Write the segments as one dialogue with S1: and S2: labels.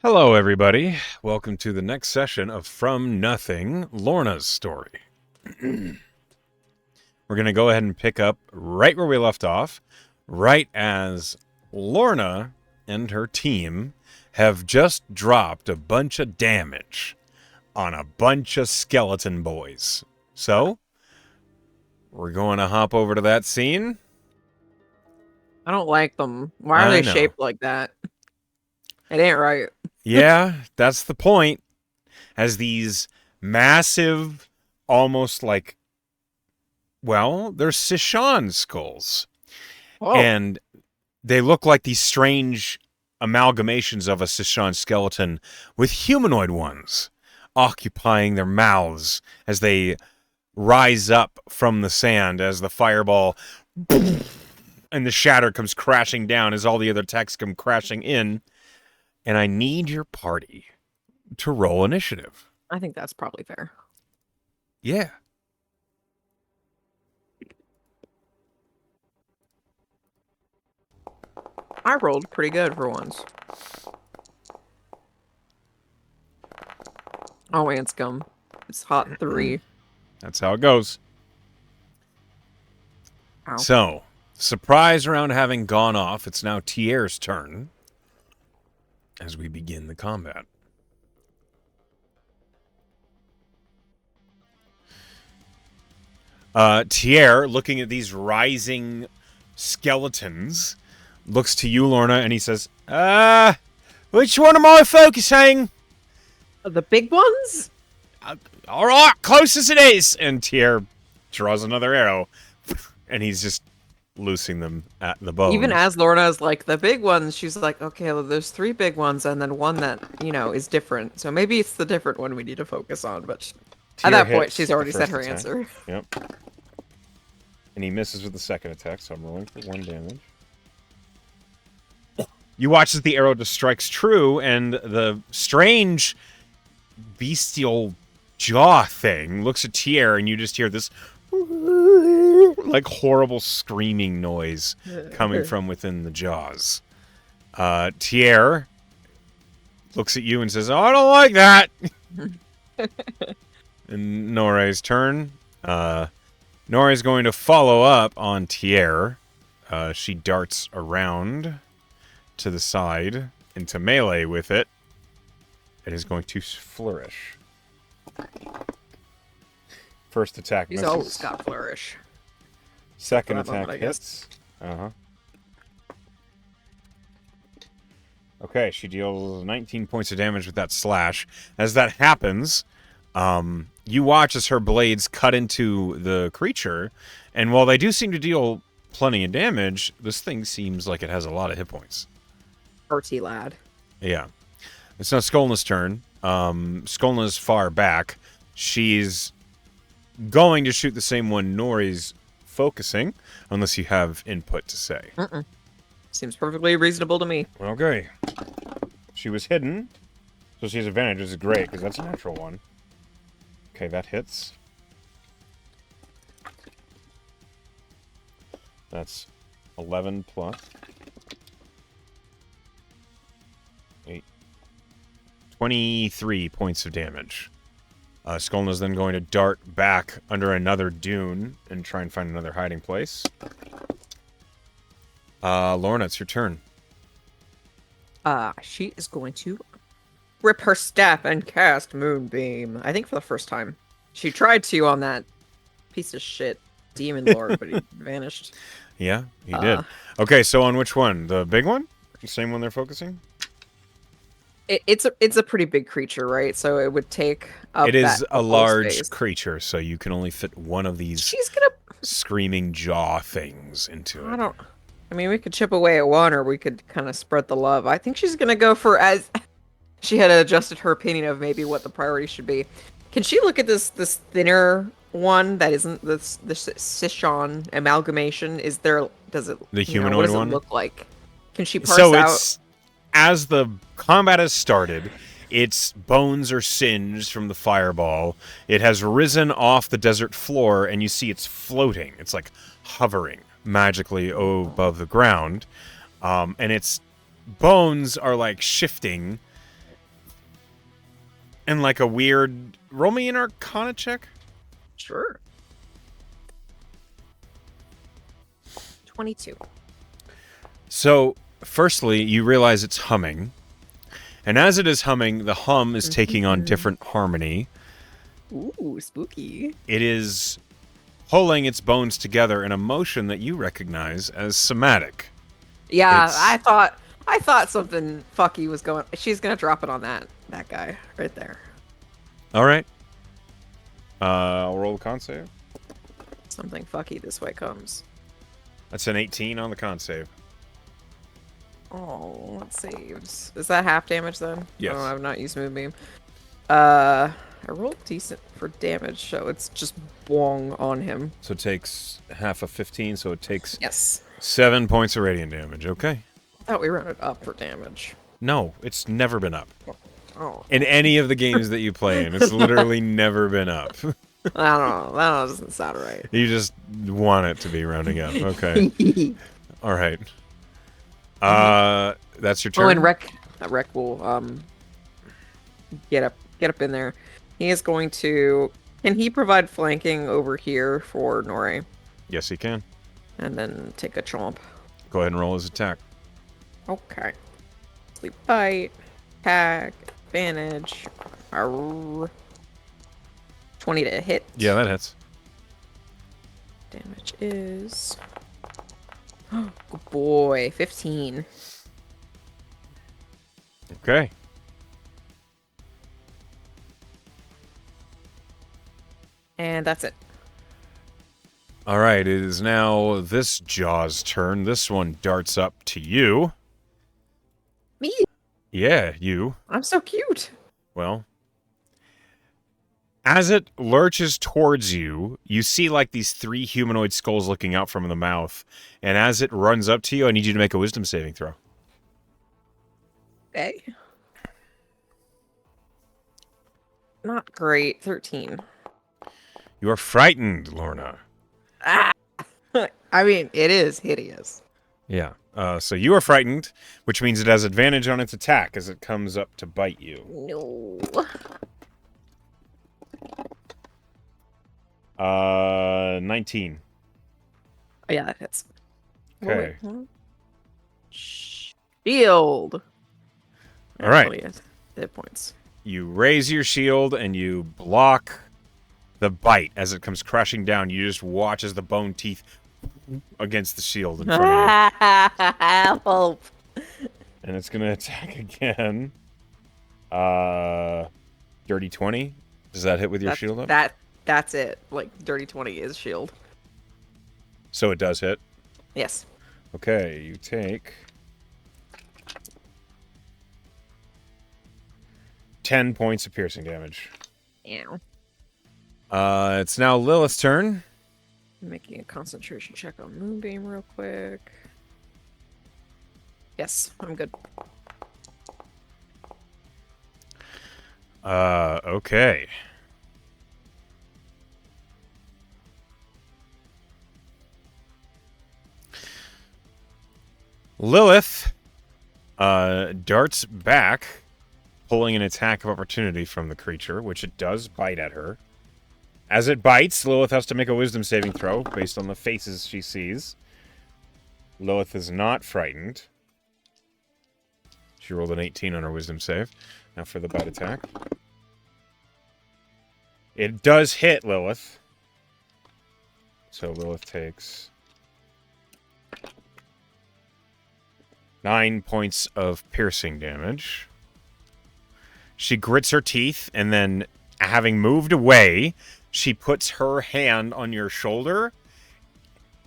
S1: Hello, everybody. Welcome to the next session of From Nothing, Lorna's story. We're going to go ahead and pick up right where we left off, right as Lorna and her team have just dropped a bunch of damage on a bunch of skeleton boys. So, we're going to hop over to that scene.
S2: I don't like them. Why are
S1: I
S2: they
S1: know.
S2: shaped like that? It ain't right.
S1: Yeah, that's the point. As these massive, almost like, well, they're Sishan skulls.
S2: Oh,
S1: And they look like these strange amalgamations of a Sishan skeleton with humanoid ones occupying their mouths as they rise up from the sand as the fireball and the shatter comes crashing down as all the other attacks come crashing in. And I need your party to roll initiative.
S2: I think that's probably fair.
S1: Yeah.
S2: I rolled pretty good for once. Oh, ant scum. It's hot 3.
S1: That's how it goes.
S2: Ow.
S1: So, surprise round having gone off, it's now Tier's turn as we begin the combat. Tier, looking at these rising skeletons, looks to you, Lorna, and he says, which one am I focusing?
S2: The big ones?
S1: All right, close as it is. And Tier draws another arrow, and he's just loosing them at the bow.
S2: Even as Lorna's like, the big ones, she's like, okay, well, there's 3 big ones and then one that, is different. So maybe it's the different one we need to focus on. But at that point, she's already said her answer.
S1: Yep. And he misses with the second attack, so I'm rolling for 1 damage. You watch as the arrow just strikes true, and the strange bestial jaw thing looks at Tier, and you just hear this like horrible screaming noise coming from within the jaws. Tier looks at you and says, "Oh, I don't like that." And Nore's turn. Nora is going to follow up on Tier. She darts around to the side into melee with it. It is going to flourish. First attack
S2: He's
S1: misses.
S2: always got flourish.
S1: Second
S2: That moment,
S1: attack
S2: I guess.
S1: hits. Okay, she deals 19 points of damage with that slash. As that happens, you watch as her blades cut into the creature, and while they do seem to deal plenty of damage, this thing seems like it has a lot of hit points.
S2: RT lad.
S1: Yeah. It's now Skolna's turn. Skolna's far back. She's going to shoot the same one Nori's focusing, unless you have input to say.
S2: Seems perfectly reasonable to me.
S1: Okay. She was hidden, so she has advantage, which is great, because that's a natural one. Okay, that hits. That's 11 plus 8. 23 points of damage. Skolna's then going to dart back under another dune and try and find another hiding place. Lorna, it's your turn.
S2: She is going to rip her staff and cast Moonbeam. I think for the first time. She tried to on that piece of shit demon lord, but he vanished.
S1: Yeah, he did. Okay, so on which one? The big one? The same one they're focusing?
S2: It's a pretty big creature, right? So it would take up
S1: It is
S2: that
S1: a
S2: whole
S1: large
S2: space.
S1: creature, so you can only fit one of these
S2: She's gonna.
S1: screaming jaw things into it.
S2: I mean, we could chip away at one, or we could kind of spread the love. I think she's gonna go for as. She had adjusted her opinion of maybe what the priority should be. Can she look at this thinner one that isn't this Sishan amalgamation? Does it
S1: The
S2: what
S1: humanoid
S2: does it
S1: one?
S2: look like? Can she parse
S1: So
S2: out?
S1: it's as the combat has started, its bones are singed from the fireball. It has risen off the desert floor, and you see it's floating. It's like hovering magically above the ground, and its bones are like shifting And like a weird... Roll me an Arcana check.
S2: Sure. 22.
S1: So, firstly, you realize it's humming. And as it is humming, the hum is taking on different harmony.
S2: Ooh, spooky.
S1: It is pulling its bones together in a motion that you recognize as somatic.
S2: Yeah,
S1: It's-
S2: I thought something fucky was going. She's gonna drop it on that guy right there.
S1: All right. I'll roll the con save.
S2: Something fucky this way comes.
S1: That's an 18 on the con save.
S2: Oh, it saves. Is that half damage then?
S1: Yes.
S2: Oh, I've not used Moonbeam. I rolled decent for damage, so it's just bong on him.
S1: So it takes half of 15, so it takes
S2: Yes.
S1: 7 points of radiant damage. Okay.
S2: I thought we rounded up for damage.
S1: No, it's never been up.
S2: Oh.
S1: In any of the games that you play in, it's literally never been up.
S2: I don't know. That doesn't sound right.
S1: You just want it to be rounding up. Okay. All right. That's your turn.
S2: Oh, and Rec will get up in there. He is going to. Can he provide flanking over here for Nori,
S1: Yes, he can.
S2: and then take a chomp?
S1: Go ahead and roll his attack.
S2: Okay. Sleep bite, attack, advantage. Arr. 20 to hit.
S1: Yeah, that hits.
S2: Damage is. Oh boy, 15.
S1: Okay.
S2: And that's it.
S1: All right, it is now this Jaw's turn. This one darts up to you.
S2: Me?
S1: Yeah, you.
S2: I'm so cute.
S1: Well, as it lurches towards you, you see like these 3 humanoid skulls looking out from the mouth. And as it runs up to you, I need you to make a wisdom saving throw.
S2: Okay. Not great. 13.
S1: You are frightened, Lorna.
S2: Ah! I mean, it is hideous.
S1: Yeah. So you are frightened, which means it has advantage on its attack as it comes up to bite you.
S2: No.
S1: 19.
S2: Oh, yeah, that hits.
S1: Okay.
S2: Shield.
S1: All right.
S2: Actually, yes. Hit points.
S1: You raise your shield and you block the bite as it comes crashing down. You just watch as the bone teeth against the shield in front of
S2: Help.
S1: you. And it's going to attack again. Dirty 20. Does that hit with your shield up?
S2: That's it. Like, dirty 20 is shield.
S1: So it does hit.
S2: Yes.
S1: Okay, you take 10 points of piercing damage.
S2: Ew.
S1: It's now Lilith's turn.
S2: Making a concentration check on Moonbeam real quick. Yes, I'm good.
S1: Okay. Lilith darts back, pulling an attack of opportunity from the creature, which it does bite at her. As it bites, Lilith has to make a wisdom saving throw based on the faces she sees. Lilith is not frightened. She rolled an 18 on her wisdom save. Now for the bite attack. It does hit Lilith. So Lilith takes 9 points of piercing damage. She grits her teeth, and then, having moved away, she puts her hand on your shoulder,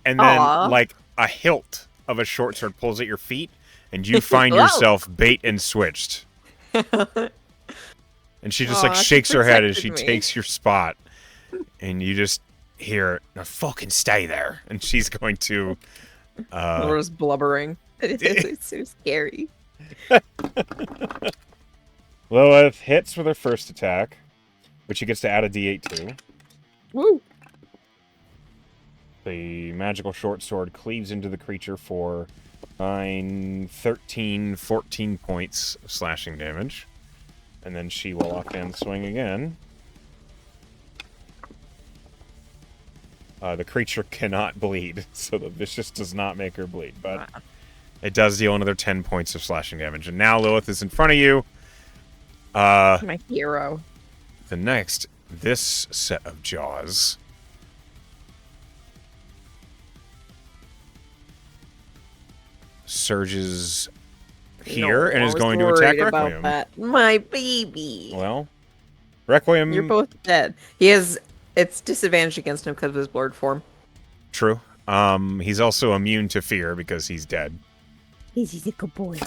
S1: and then,
S2: Aww.
S1: like a hilt of a short sword pulls at your feet, and you find yourself bait and switched. And she just, like,
S2: Aw, she
S1: shakes her head as she
S2: protected me.
S1: takes your spot, and you just hear, "Now fucking stay there." And she's going to...
S2: We're just blubbering. It's so scary.
S1: Lilith hits with her first attack, which she gets to add a d8 to.
S2: Woo!
S1: The magical short sword cleaves into the creature for 9, 13, 14 points of slashing damage. And then she will offhand swing again. The creature cannot bleed, so the vicious does not make her bleed, but it does deal another 10 points of slashing damage. And now Lilith is in front of you.
S2: My hero.
S1: This set of jaws surges here and is going to attack Requiem.
S2: About that. My baby.
S1: Well, Requiem.
S2: You're both dead. It's disadvantaged against him because of his blurred form.
S1: True. He's also immune to fear because he's dead.
S3: He's a good boy.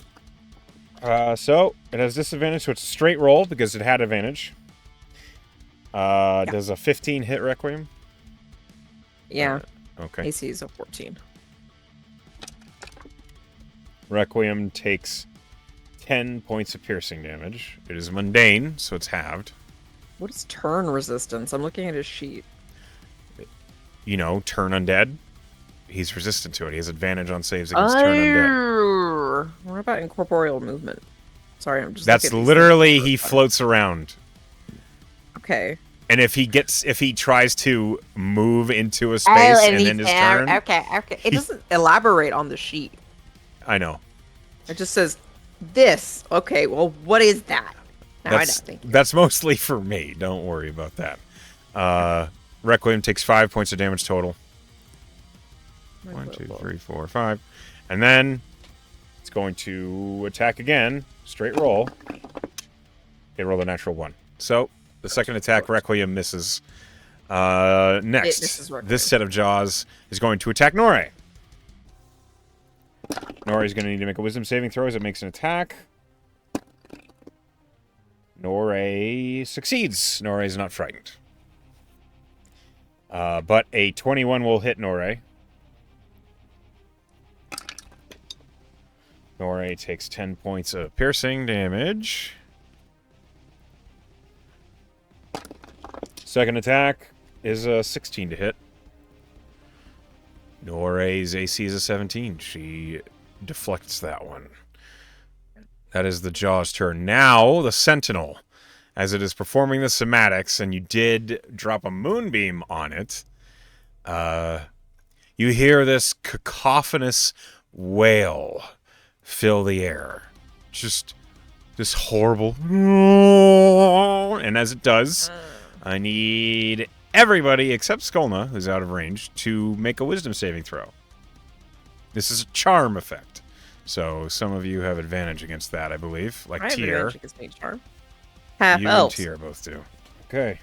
S1: So it has disadvantage, so it's a straight roll because it had advantage. Does a 15 hit Requiem?
S2: Yeah.
S1: Okay.
S2: AC is a 14.
S1: Requiem takes 10 points of piercing damage. It is mundane, so it's halved.
S2: What is turn resistance? I'm looking at his sheet.
S1: You know, turn undead. He's resistant to it. He has advantage on saves against turn undead.
S2: What about incorporeal movement? Sorry, I'm just.
S1: That's literally he floats around.
S2: Okay.
S1: And if he tries to move into a space and then his turn.
S2: Okay. It doesn't elaborate on the sheet.
S1: I know.
S2: It just says this. Okay, well, what is that? Now I don't think.
S1: That's mostly for me. Don't worry about that. Requiem takes 5 points of damage total. 1, 2, 3, 4, 5. And then it's going to attack again. Straight roll. It rolled a natural 1. So the second attack, Requiem misses. Next, this set of jaws is going to attack Norre. Norre is going to need to make a wisdom saving throw as it makes an attack. Norre succeeds. Norre is not frightened. But a 21 will hit Norre. Norre takes 10 points of piercing damage. Second attack is a 16 to hit. Norre's AC is a 17. She deflects that one. That is the Jaw's turn. Now, the Sentinel. As it is performing the somatics, and you did drop a moonbeam on it, you hear this cacophonous wail fill the air. Just this horrible... And as it does, I need everybody except Skolna, who's out of range, to make a wisdom saving throw. This is a charm effect. So some of you have advantage against that, I believe. Like Tyr.
S2: Charm.
S1: You and Tyr both do. Okay.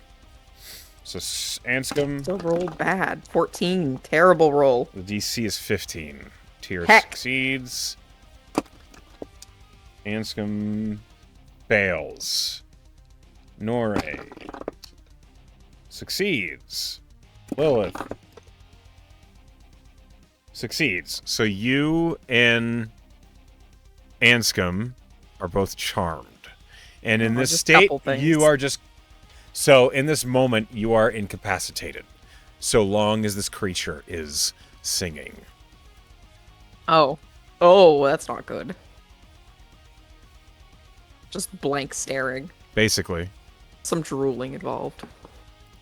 S1: So Anscombe.
S2: Still rolled bad. 14. Terrible roll.
S1: The DC is 15. Tyr
S2: Heck.
S1: succeeds. Anscombe fails. Norre succeeds. Lilith succeeds. So you and Anscombe are both charmed. And in this state, you are just... So, in this moment, you are incapacitated. So long as this creature is singing.
S2: Oh. Oh, that's not good. Just blank staring.
S1: Basically.
S2: Some drooling involved.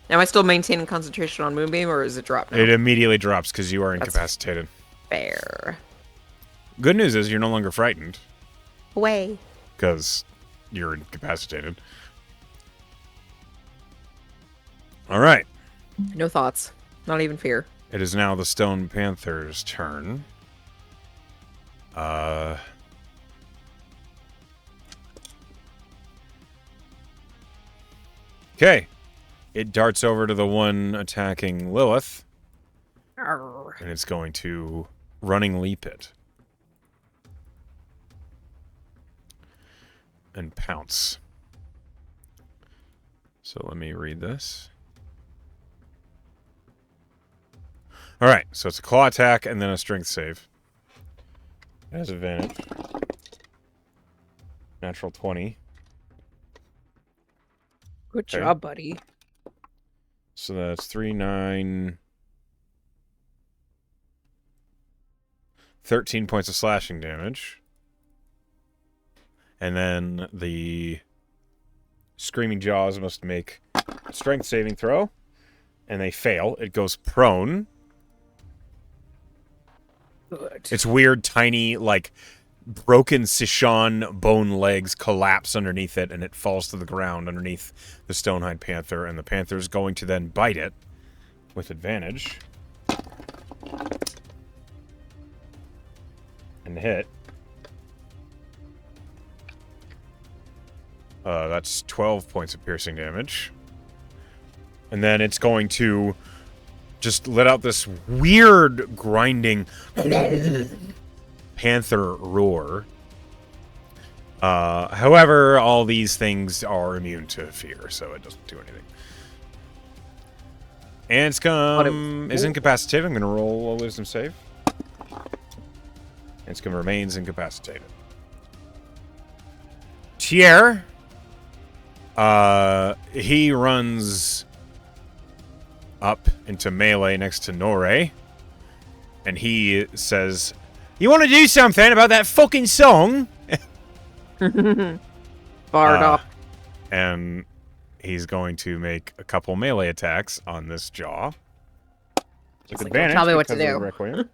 S2: Am I still maintaining concentration on Moonbeam, or is it dropped now?
S1: It immediately drops because you are incapacitated.
S2: Fair.
S1: Good news is you're no longer frightened.
S2: Away.
S1: Because you're incapacitated. All right.
S2: No thoughts. Not even fear.
S1: It is now the Stone Panther's turn. Okay. It darts over to the one attacking Lilith.
S2: Arr.
S1: And it's going to running leap it. And pounce. So let me read this. Alright, so it's a claw attack and then a strength save. It has advantage. Natural 20.
S2: Good job, buddy.
S1: So that's 3, 9... 13 points of slashing damage. And then the Screaming Jaws must make a strength saving throw. And they fail. It goes prone.
S2: Good.
S1: Its weird, tiny, like, broken Sichon bone legs collapse underneath it, and it falls to the ground underneath the Stonehide Panther, and the Panther's going to then bite it with advantage. And hit. That's 12 points of piercing damage. And then it's going to just let out this weird grinding panther roar. However, all these things are immune to fear, so it doesn't do anything. Anscombe is incapacitated. I'm going to roll a wisdom save. Anscombe remains incapacitated. Tier. He runs up into melee next to Norre, and he says, "You want to do something about that fucking song?"
S2: Barred up.
S1: And he's going to make a couple melee attacks on this jaw. With advantage,
S2: tell me what to
S1: because of
S2: do.
S1: the Requiem.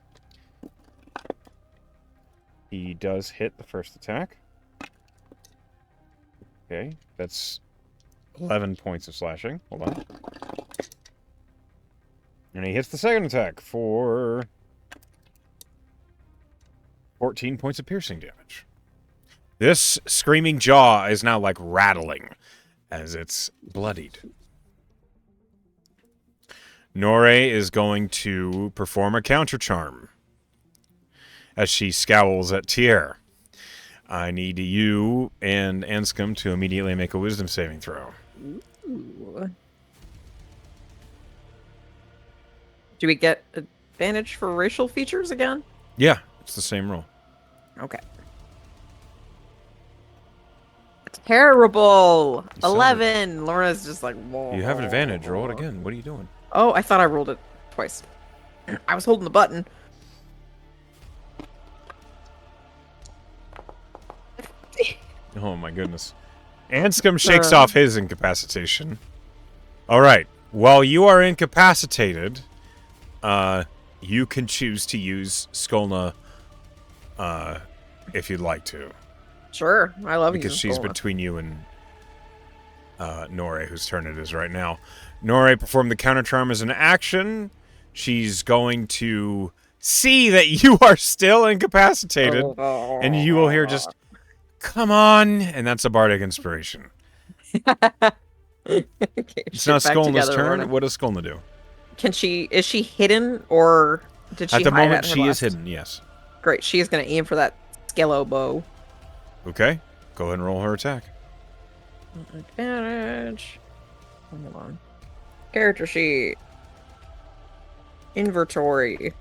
S1: He does hit the first attack. Okay, that's 11 points of slashing. Hold on. And he hits the second attack for 14 points of piercing damage. This screaming jaw is now like rattling as it's bloodied. Norre is going to perform a counter charm as she scowls at Tier. I need you and Anscombe to immediately make a wisdom saving throw.
S2: Ooh. Do we get advantage for racial features again?
S1: Yeah, it's the same roll.
S2: Okay. Terrible.
S1: You saw
S2: 11. Lorna's just like, whoa.
S1: You have an advantage. Roll it again. What are you doing?
S2: Oh, I thought I rolled it twice. I was holding the button.
S1: Oh my goodness. Anscombe shakes off his incapacitation. All right. While you are incapacitated, you can choose to use Skolna if you'd like to.
S2: Sure. I love
S1: Because
S2: you.
S1: she's between you and Norre, whose turn it is right now. Norre performed the counter charm as an action. She's going to see that you are still incapacitated, and you will hear just, "Come on," and that's a bardic inspiration.
S2: Okay,
S1: It's not
S2: shit back
S1: Skolna's
S2: together,
S1: turn.
S2: Lorna.
S1: What does Skolna do?
S2: Is she hidden or did she
S1: At the
S2: hide
S1: moment,
S2: her
S1: she is
S2: last?
S1: hidden, yes.
S2: Great. She is going to aim for that skello bow.
S1: Okay. Go ahead and roll her attack.
S2: Advantage. Hold on. Character sheet. Inventory.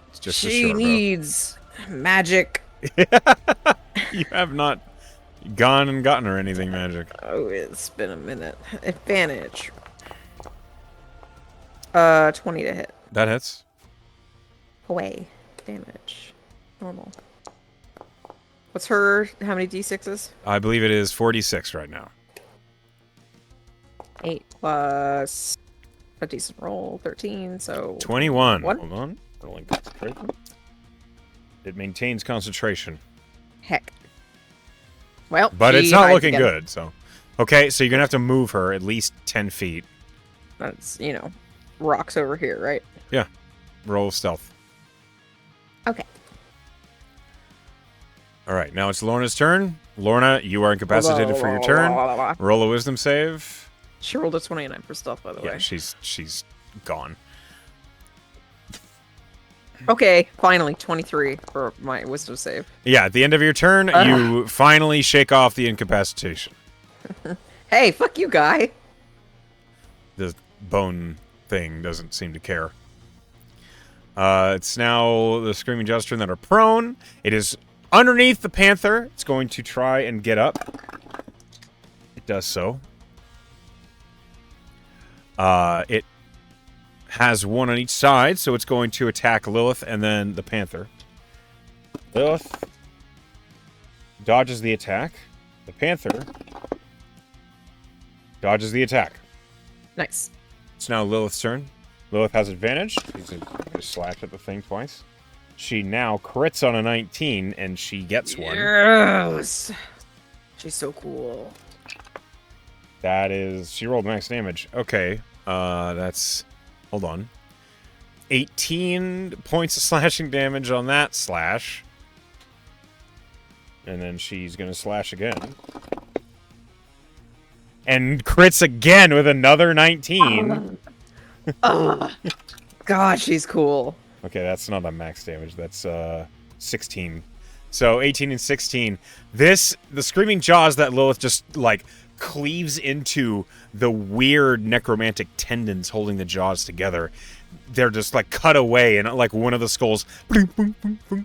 S1: It's just a
S2: She
S1: short
S2: needs magic.
S1: You have not gone and gotten her anything magic.
S2: Oh, it's been a minute. Advantage. 20 to hit.
S1: That hits.
S2: Away. Damage. Normal. What's her? How many d6s?
S1: I believe it is 46 right now.
S2: 8 plus a decent roll. 13. So
S1: 21.
S2: What?
S1: Hold on. Rolling concentration. It maintains concentration.
S2: heck. Well,
S1: But it's
S2: she
S1: not
S2: hides
S1: looking
S2: again.
S1: good, so. Okay, so you're going to have to move her at least 10 feet.
S2: That's rocks over here, right?
S1: Yeah. Roll stealth.
S2: Okay.
S1: All right, now it's Lorna's turn. Lorna, you are incapacitated for your turn. Roll a wisdom save.
S2: She rolled a 29 for stealth, by the
S1: Yeah,
S2: way.
S1: she's gone.
S2: Okay, finally, 23 for my wisdom save.
S1: Yeah, at the end of your turn, you finally shake off the incapacitation.
S2: Hey, fuck you, guy.
S1: The bone thing doesn't seem to care. It's now the Screaming Jaw's turn that are prone. It is underneath the panther. It's going to try and get up. It does so. It has one on each side, so it's going to attack Lilith and then the panther. Lilith dodges the attack. The panther Dodges the attack.
S2: Nice.
S1: It's now Lilith's turn. Lilith has advantage. She's just slashed at the thing twice. She now crits on a 19, and she gets one.
S2: Yes. She's so cool.
S1: That is... She rolled max damage. Okay. That's... Hold on. 18 points of slashing damage on that slash. And then she's going to slash again. And crits again with another 19.
S2: Oh, God, she's cool.
S1: Okay, that's not a max damage. That's 16. So 18 and 16. The Screaming Jaws that Lilith just, like, cleaves into the weird necromantic tendons holding the jaws together. They're just, like, cut away, and, like, one of the skulls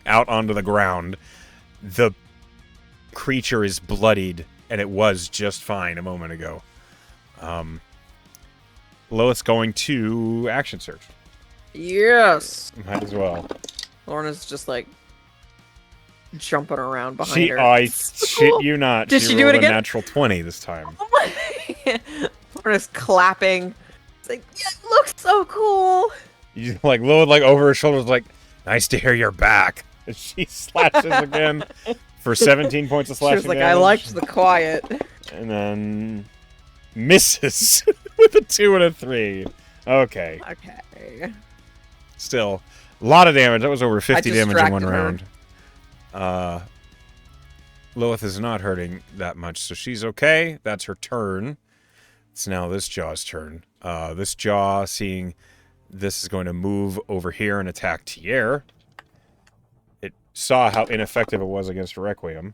S1: out onto the ground. The creature is bloodied, and it was just fine a moment ago. Lilith's going to action search.
S2: Yes.
S1: Might as well.
S2: Lorna's just like jumping around behind her.
S1: I shit you not.
S2: Did she do
S1: rolled
S2: it again?
S1: a natural 20 this time.
S2: Oh my! Lorna's clapping. It's like, yeah, it looks so cool.
S1: You, like, Lilith, like, over her shoulders, like, nice to hear you're back. And she slashes again for 17 points of
S2: She
S1: slashing
S2: was like,
S1: damage.
S2: I liked the quiet.
S1: And then misses with a 2 and a 3. Okay.
S2: Okay.
S1: Still, a lot of damage. That was over 50 damage in one
S2: distracted
S1: round. Lilith is not hurting that much, so she's okay. That's her turn. It's now this Jaw's turn. This Jaw, seeing this, is going to move over here and attack Tier. It saw how ineffective it was against Requiem.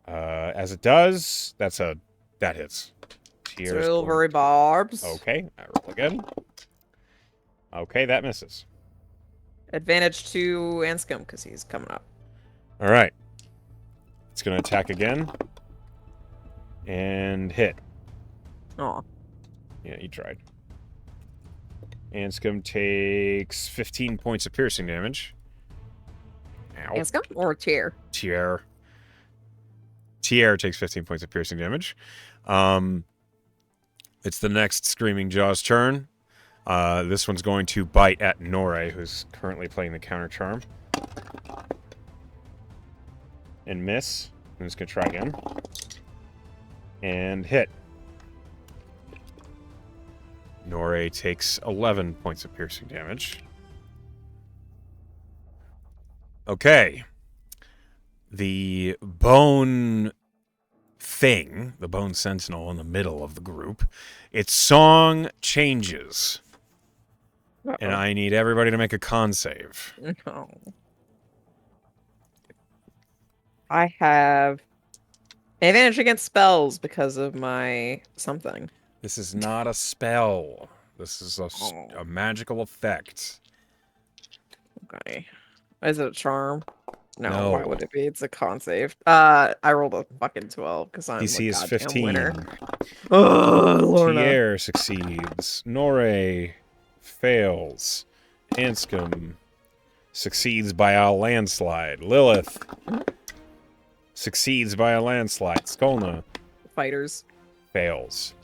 S1: As it does, that hits. Tier's
S2: Silvery barbs.
S1: Okay, I roll again. Okay, that misses.
S2: Advantage to Anscombe because he's coming up.
S1: All right. It's going to attack again. And hit.
S2: Aw.
S1: Yeah, he tried. Anscombe takes 15 points of piercing damage. Ow.
S2: Anscombe or Tier?
S1: Tier takes 15 points of piercing damage. It's the next Screaming Jaw's turn. This one's going to bite at Norre, who's currently playing the counter charm. And miss. I'm just going to try again. And hit. Norre takes 11 points of piercing damage. Okay. The bone thing, the bone sentinel in the middle of the group, its song changes. And I need everybody to make a con save.
S2: No. I have advantage against spells because of my something.
S1: This is not a spell. This is a magical effect.
S2: Okay. Is it a charm? No, why
S1: No.
S2: would it be? It's a con save. I rolled a fucking 12 because I'm
S1: DC
S2: a
S1: is
S2: goddamn
S1: 15.
S2: winner. Oh, Lorna.
S1: Tier succeeds. Norre fails. Anscombe succeeds by a landslide. Lilith succeeds by a landslide. Skolna
S2: Fighters.
S1: fails.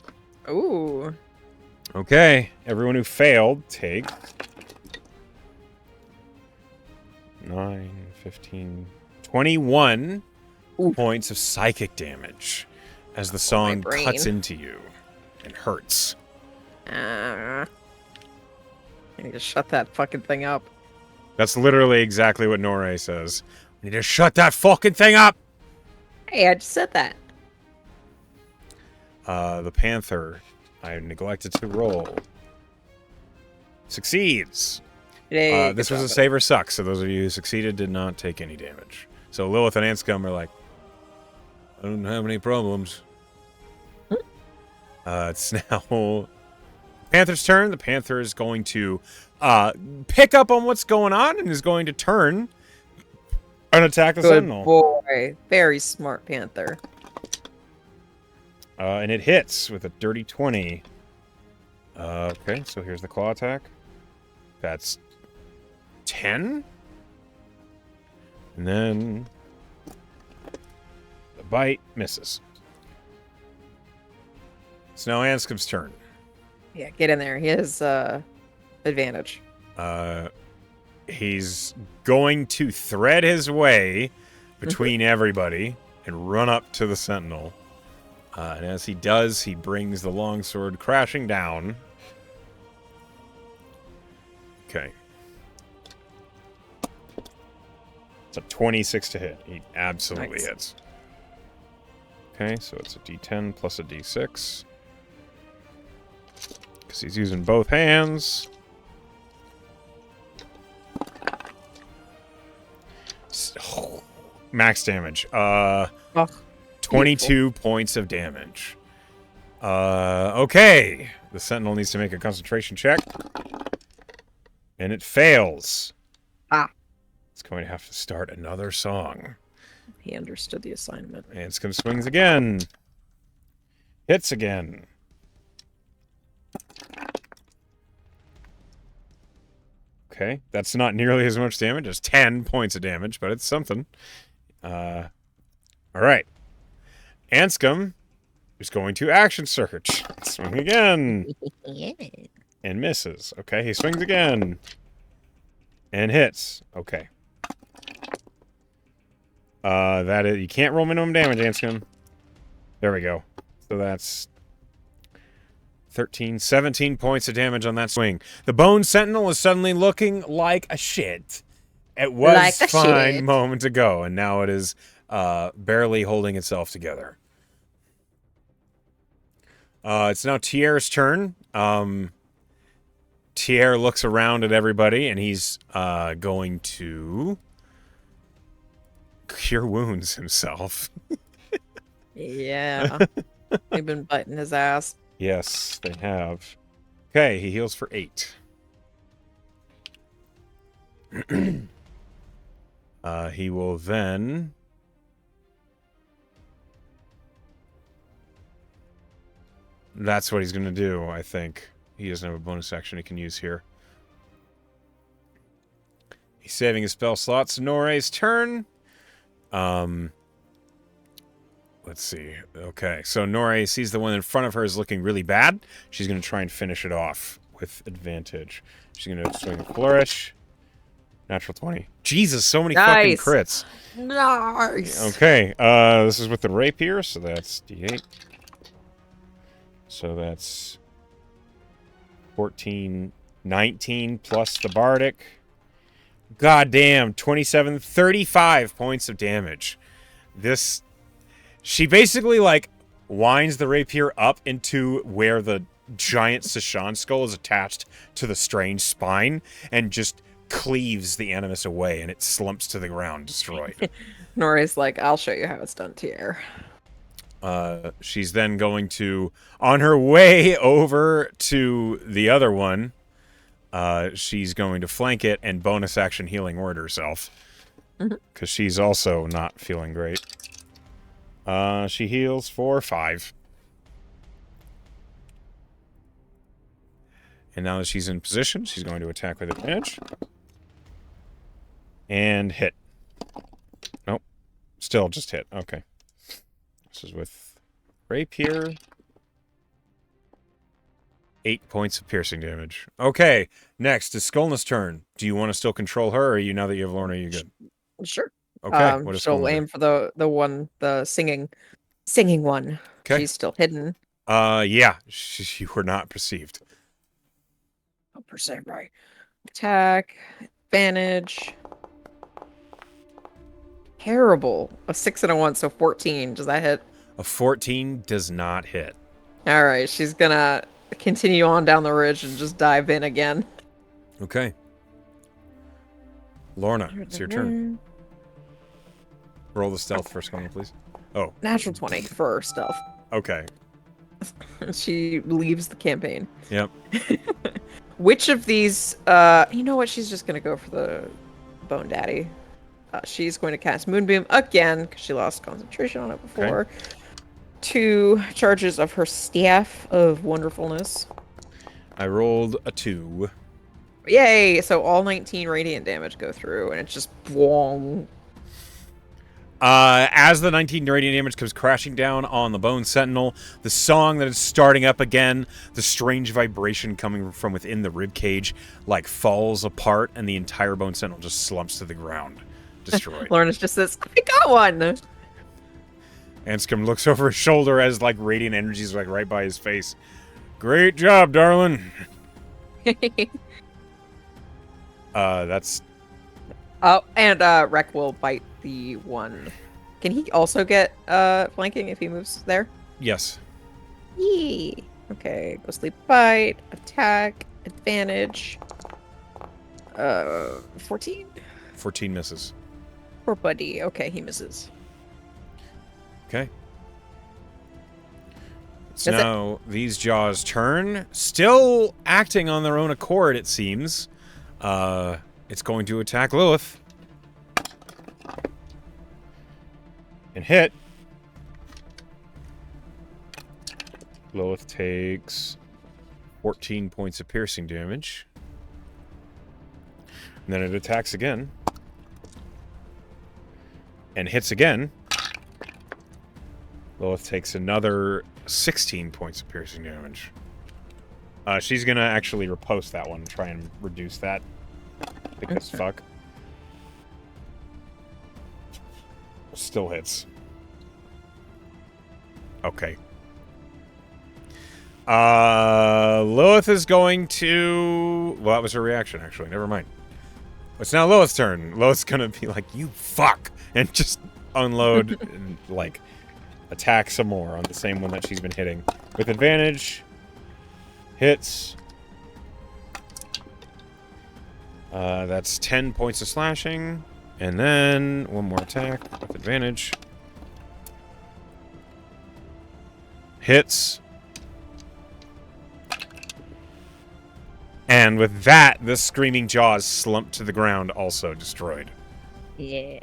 S2: Ooh.
S1: Okay, everyone who failed, take 9, 15, 21
S2: Oof.
S1: points of psychic damage as the
S2: My
S1: song
S2: brain.
S1: cuts into you and hurts.
S2: I need to shut that fucking thing up.
S1: That's literally exactly what Norre says. We need to shut that fucking thing up!
S2: Hey, I just said that.
S1: The Panther, I neglected to roll, succeeds.
S2: Yay,
S1: This
S2: good
S1: was a
S2: job.
S1: save or suck, so those of you who succeeded did not take any damage. So Lilith and Anscombe are like, I don't have any problems. It's now Panther's turn. The Panther is going to pick up on what's going on and is going to turn and attack the
S2: Good
S1: Sentinel.
S2: boy. Very smart Panther.
S1: And it hits with a dirty 20. Okay, so here's the claw attack. That's 10. And then the bite misses. It's now Anscombe's turn.
S2: Yeah, get in there. He has advantage.
S1: He's going to thread his way between everybody and run up to the sentinel. And as he does, he brings the longsword crashing down. Okay. It's a 26 to hit. He absolutely
S2: Nice.
S1: hits. Okay, so it's a d10 plus a d6. Because he's using both hands. Max damage.
S2: Oh,
S1: 22 points of damage. Okay. The sentinel needs to make a concentration check. And it fails.
S2: Ah.
S1: It's going to have to start another song.
S2: he understood the assignment.
S1: Anscombe swings again. Hits again. Okay, that's not nearly as much damage. It's 10 points of damage, but it's something. All right. Anscombe is going to action search. Swing again.
S3: Yeah.
S1: And misses. Okay, he swings again. And hits. Okay. That is, you can't roll minimum damage, Anscombe. There we go. So that's 13, 17 points of damage on that swing. The Bone Sentinel is suddenly looking like a shit. It was
S3: Like a
S1: fine
S3: shit.
S1: moments ago, and now it is barely holding itself together. It's now Tierre's turn. Tierre looks around at everybody, and he's going to cure wounds himself.
S2: Yeah. They've been biting his ass.
S1: Yes, they have. Okay, he heals for 8. He will then... That's what he's going to do, I think. He doesn't have a bonus action he can use here. He's saving his spell slot. Sonore's turn. Let's see. Okay, so Nore sees the one in front of her is looking really bad. She's going to try and finish it off with advantage. She's going to swing a flourish. Natural 20. Jesus, so many fucking
S2: Nice.
S1: crits.
S2: Nice.
S1: Okay, this is with the rapier, so that's d8. So that's 14, 19 plus the bardic. Goddamn, 27, 35 points of damage. This... She basically, like, winds the rapier up into where the giant Sashan skull is attached to the strange spine and just cleaves the animus away, and it slumps to the ground, destroyed.
S2: Nori's like, I'll show you how it's done, Tierre.
S1: She's then going to, on her way over to the other one, she's going to flank it and bonus action healing word herself. Because she's also not feeling great. She heals for 5. And now that she's in position, she's going to attack with advantage. And hit. Nope. Still just hit. Okay. This is with rapier. 8 points of piercing damage. Okay. Next is Skolna's turn. Do you want to still control her, or are you, now that you have Lorna, are you good?
S2: Sure.
S1: Okay. What is
S2: She'll
S1: Skolna
S2: aim
S1: do?
S2: for the singing one.
S1: Okay.
S2: She's still hidden.
S1: Yeah. You were not perceived.
S2: 100% right. Attack, advantage. Terrible. A 6 and a 1, so 14. Does that hit?
S1: A 14 does not hit.
S2: All right, she's gonna continue on down the ridge and just dive in again.
S1: Okay. Lorna, it's your turn. Roll the stealth first, Skolna, please. Oh,
S2: Natural 20 for stealth.
S1: okay.
S2: She leaves the campaign.
S1: Yep.
S2: Which of these, you know what? She's just gonna go for the Bone Daddy. She's going to cast Moonbeam again because she lost concentration on it before.
S1: Okay.
S2: 2 charges of her Staff of Wonderfulness.
S1: I rolled a 2.
S2: Yay! So all 19 radiant damage go through, and it's just boom.
S1: As the 19 radiant damage comes crashing down on the Bone Sentinel, the song that is starting up again, the strange vibration coming from within the ribcage, like falls apart, and the entire Bone Sentinel just slumps to the ground, destroyed.
S2: Lorna's just says, I got one!
S1: Anscombe looks over his shoulder as like radiant energy is like right by his face. Great job, darling. That's
S2: Oh, and Rek will bite the one. Can he also get flanking if he moves there?
S1: yes.
S2: Yee. Okay, go sleep, bite, attack, advantage. 14?
S1: 14 misses.
S2: Poor buddy. Okay, he misses.
S1: Okay. So
S2: That's it.
S1: now these jaws turn, still acting on their own accord, it seems. It's going to attack Lilith. And hit. Lilith takes 14 points of piercing damage. And then it attacks again. And hits again. Lilith takes another 16 points of piercing damage. She's gonna actually riposte that one and try and reduce that. Because fuck. Still hits. Okay. Lilith is going to... Well, that was her reaction, actually. Never mind. It's now Lilith's turn. Lilith's gonna be like, you fuck! And just unload and, like, attack some more on the same one that she's been hitting. With advantage. Hits. That's 10 points of slashing. And then one more attack with advantage. Hits. And with that, the screaming jaws slump to the ground, also destroyed.
S2: Yeah.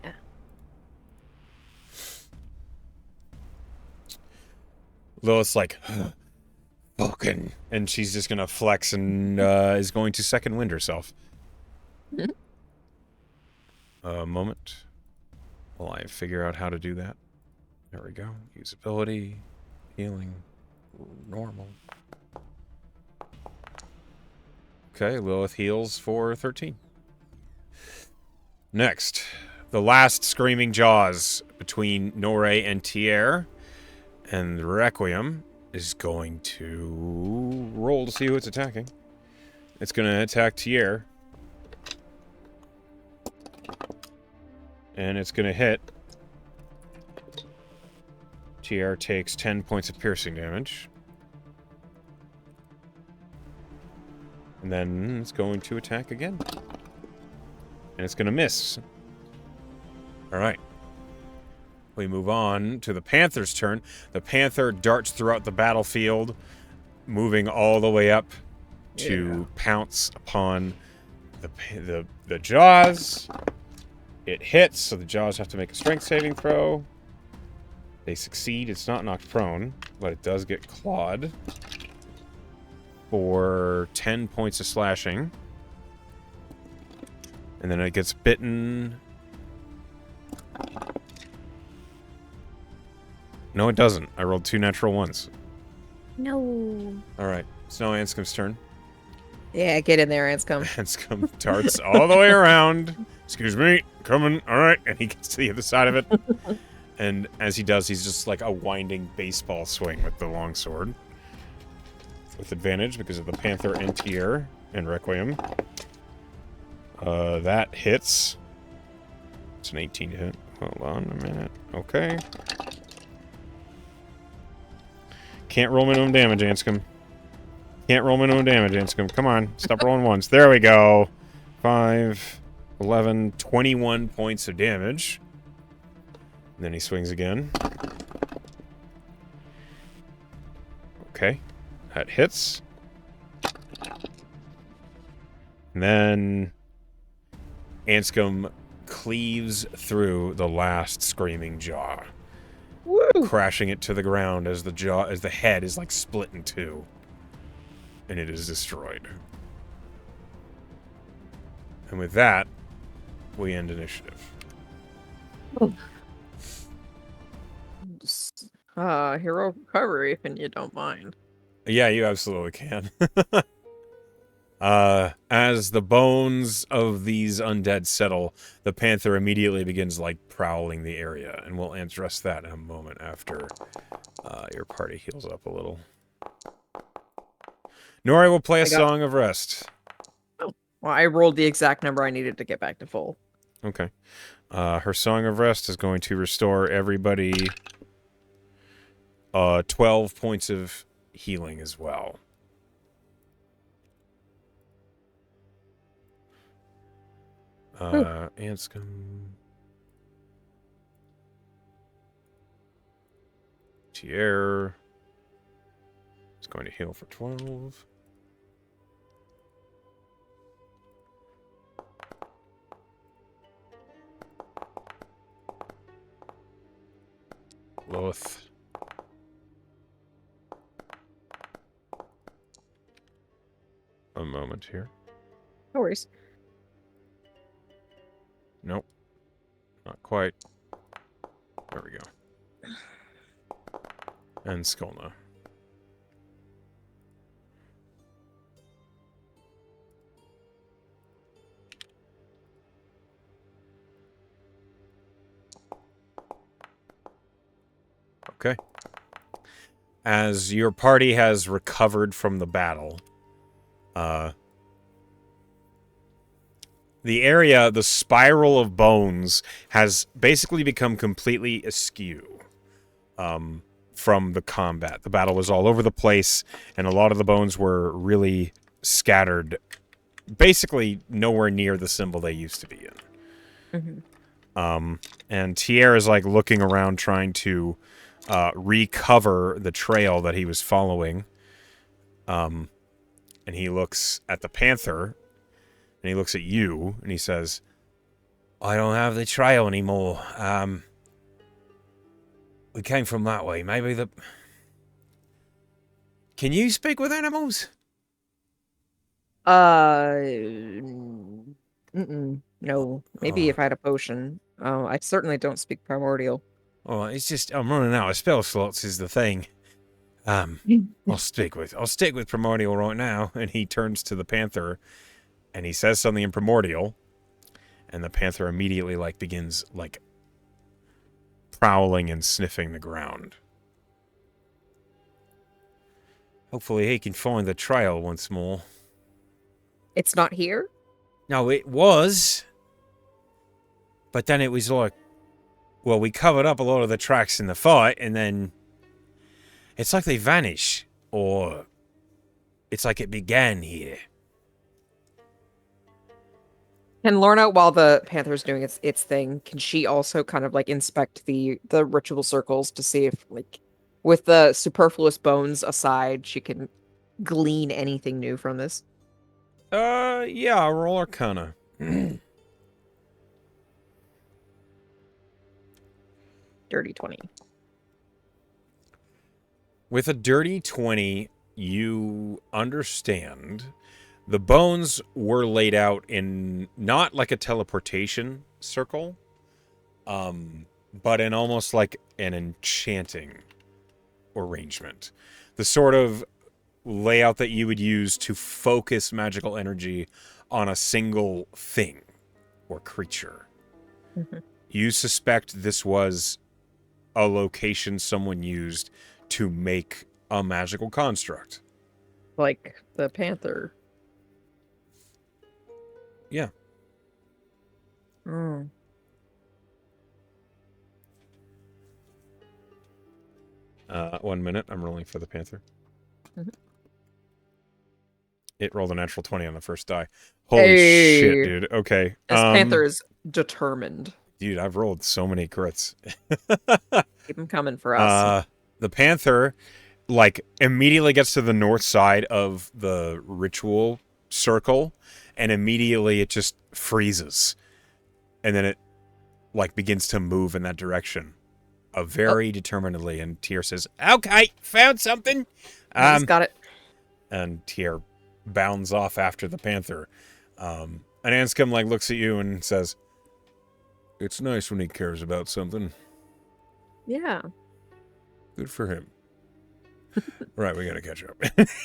S1: Lilith's like, fucking. And she's just gonna flex and is going to second wind herself. A moment while I figure out how to do that. There we go. Usability, healing, normal. Okay, Lilith heals for 13. Next, the last screaming jaws between Nore and Tier. And the Requiem is going to roll to see who it's attacking. It's going to attack Tier. And it's going to hit. Tier takes 10 points of piercing damage. And then it's going to attack again. And it's going to miss. Alright. We move on to the Panther's turn. The Panther darts throughout the battlefield, moving all the way up to pounce upon the jaws. It hits, so the jaws have to make a strength saving throw. They succeed. It's not knocked prone, but it does get clawed for 10 points of slashing. And then it gets bitten. No, it doesn't. I rolled 2 natural ones.
S3: No.
S1: Alright, it's now Anscombe's turn.
S2: Yeah, get in there, Anscombe.
S1: Anscombe darts all the way around. Excuse me, coming. Alright, and he gets to the other side of it. And as he does, he's just like a winding baseball swing with the longsword. With advantage because of the Panther and Tier and Requiem. That hits. It's an 18 to hit. Hold on a minute. Okay. Can't roll minimum damage, Anscombe. Can't roll minimum damage, Anscombe. Come on. Stop rolling ones. There we go. 5, 11, 21 points of damage. And then he swings again. Okay. That hits. And then Anscombe cleaves through the last screaming jaw.
S2: Woo!
S1: Crashing it to the ground as the head is like split in two. And it is destroyed. And with that, we end initiative.
S3: Oh.
S2: hero recovery, if you don't mind.
S1: Yeah, you absolutely can. As the bones of these undead settle, the panther immediately begins, like, prowling the area, and we'll address that in a moment after your party heals up a little. Nori will play a Song of Rest.
S2: Oh, well, I rolled the exact number I needed to get back to full.
S1: Okay. Her Song of Rest is going to restore everybody 12 points of healing as well. Anscombe. Tier is going to heal for 12. Loth. A moment here.
S2: No worries.
S1: Nope. Not quite. There we go. And Skolna. Okay. As your party has recovered from the battle, the area, the spiral of bones, has basically become completely askew from the combat. The battle was all over the place, and a lot of the bones were really scattered, basically nowhere near the symbol they used to be in.
S2: Mm-hmm.
S1: And Tier is, like, looking around trying to recover the trail that he was following. And he looks at the panther, and he looks at you, and he says, I don't have the trail anymore. We came from that way. Maybe the... Can you speak with animals?
S2: No. Maybe if I had a potion. I certainly don't speak primordial.
S1: Oh, it's just I'm running out of spell slots is the thing. I'll stick with primordial right now. And he turns to the panther, and he says something in primordial, and the panther immediately, like, begins, like, prowling and sniffing the ground. Hopefully he can find the trail once more.
S2: It's not here?
S1: No, it was, but then it was like, well, we covered up a lot of the tracks in the fight, and then it's like they vanish, or it's like it began here.
S2: Can Lorna, while the panther's doing its thing, can she also kind of like inspect the ritual circles to see if, like, with the superfluous bones aside, she can glean anything new from this?
S1: Yeah, roll Arcana.
S2: Dirty 20.
S1: With a dirty 20, you understand the bones were laid out in not like a teleportation circle, but in almost like an enchanting arrangement. The sort of layout that you would use to focus magical energy on a single thing or creature.
S2: Mm-hmm.
S1: You suspect this was a location someone used to make a magical construct.
S2: Like the panther.
S1: Yeah.
S2: Mm.
S1: One minute. I'm rolling for the panther.
S2: Mm-hmm.
S1: It rolled a natural 20 on the first die. Holy shit, dude. Okay.
S2: This panther is determined.
S1: Dude, I've rolled so many crits.
S2: Keep them coming for us.
S1: The panther, like, immediately gets to the north side of the ritual circle, and immediately it just freezes. And then it, like, begins to move in that direction. Very determinedly, and Tier says, okay, found something.
S2: He's got it.
S1: And Tier bounds off after the panther. And Anscombe, like, looks at you and says, it's nice when he cares about something.
S2: Yeah.
S1: Good for him. Right, we gotta catch up.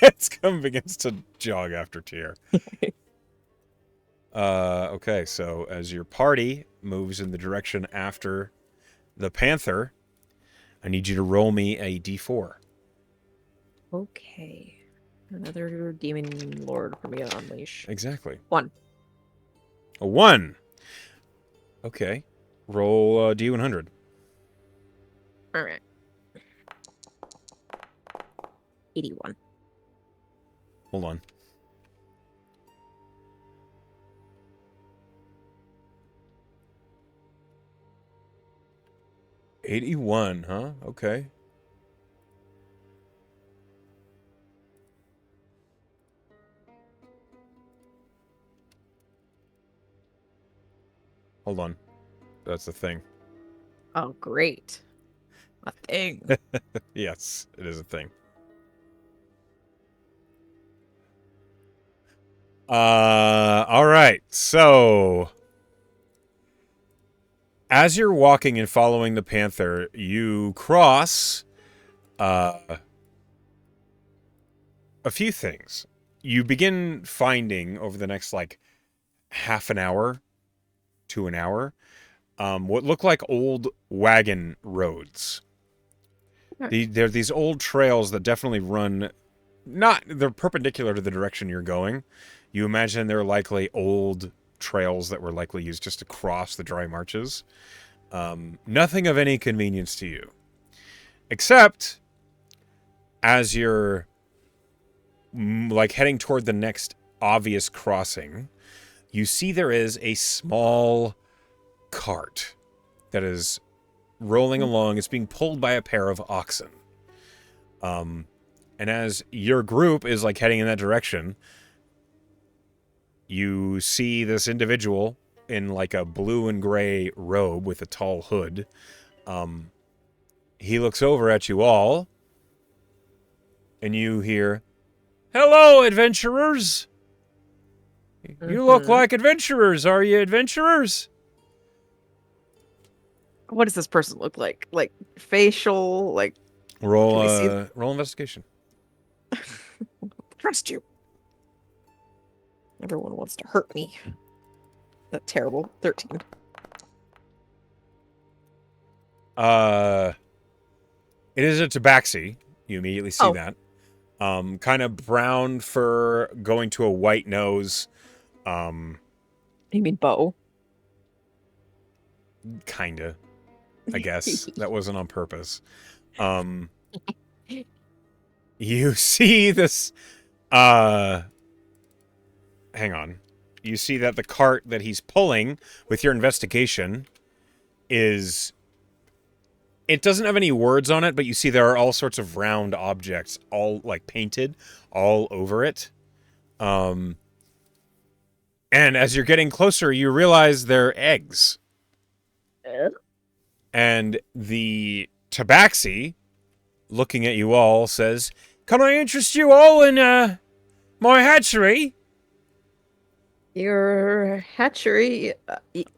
S1: It's begins to jog after Tier. Okay, so as your party moves in the direction after the panther, I need you to roll me a d4.
S2: Okay. Another demon lord for me to unleash.
S1: Exactly.
S2: 1.
S1: A 1. Okay. Roll d100.
S2: All right. 81.
S1: Hold on. $81, huh? Okay. Hold on. That's the thing.
S2: Oh, great. A thing.
S1: Yes, it is a thing. All right. So, as you're walking and following the panther, you cross a few things. You begin finding over the next like half an hour to an hour what look like old wagon roads. They're these old trails that definitely run, they're perpendicular to the direction you're going. You imagine they're likely old trails that were likely used just to cross the dry marches. Nothing of any convenience to you. Except, as you're like heading toward the next obvious crossing, you see there is a small cart that is rolling along. It's being pulled by a pair of oxen. And as your group is like heading in that direction, you see this individual in like a blue and gray robe with a tall hood. He looks over at you all, and you hear, "Hello, adventurers! You look like adventurers. Are you adventurers?"
S2: What does this person look like? Like facial, like
S1: Roll
S2: Can we see-
S1: roll investigation.
S2: trust you. Everyone wants to hurt me. That terrible. 13.
S1: It is a tabaxi. You immediately see
S2: Oh.
S1: that. Kind of brown fur going to a white nose.
S2: You mean bow?
S1: Kinda. I guess. That wasn't on purpose. You see this, hang on. You see that the cart that he's pulling with your investigation is, it doesn't have any words on it, but you see there are all sorts of round objects, all like painted all over it. And as you're getting closer, you realize they're eggs. And the tabaxi, looking at you all, says, "Can I interest you all in my hatchery?"
S2: Your hatchery.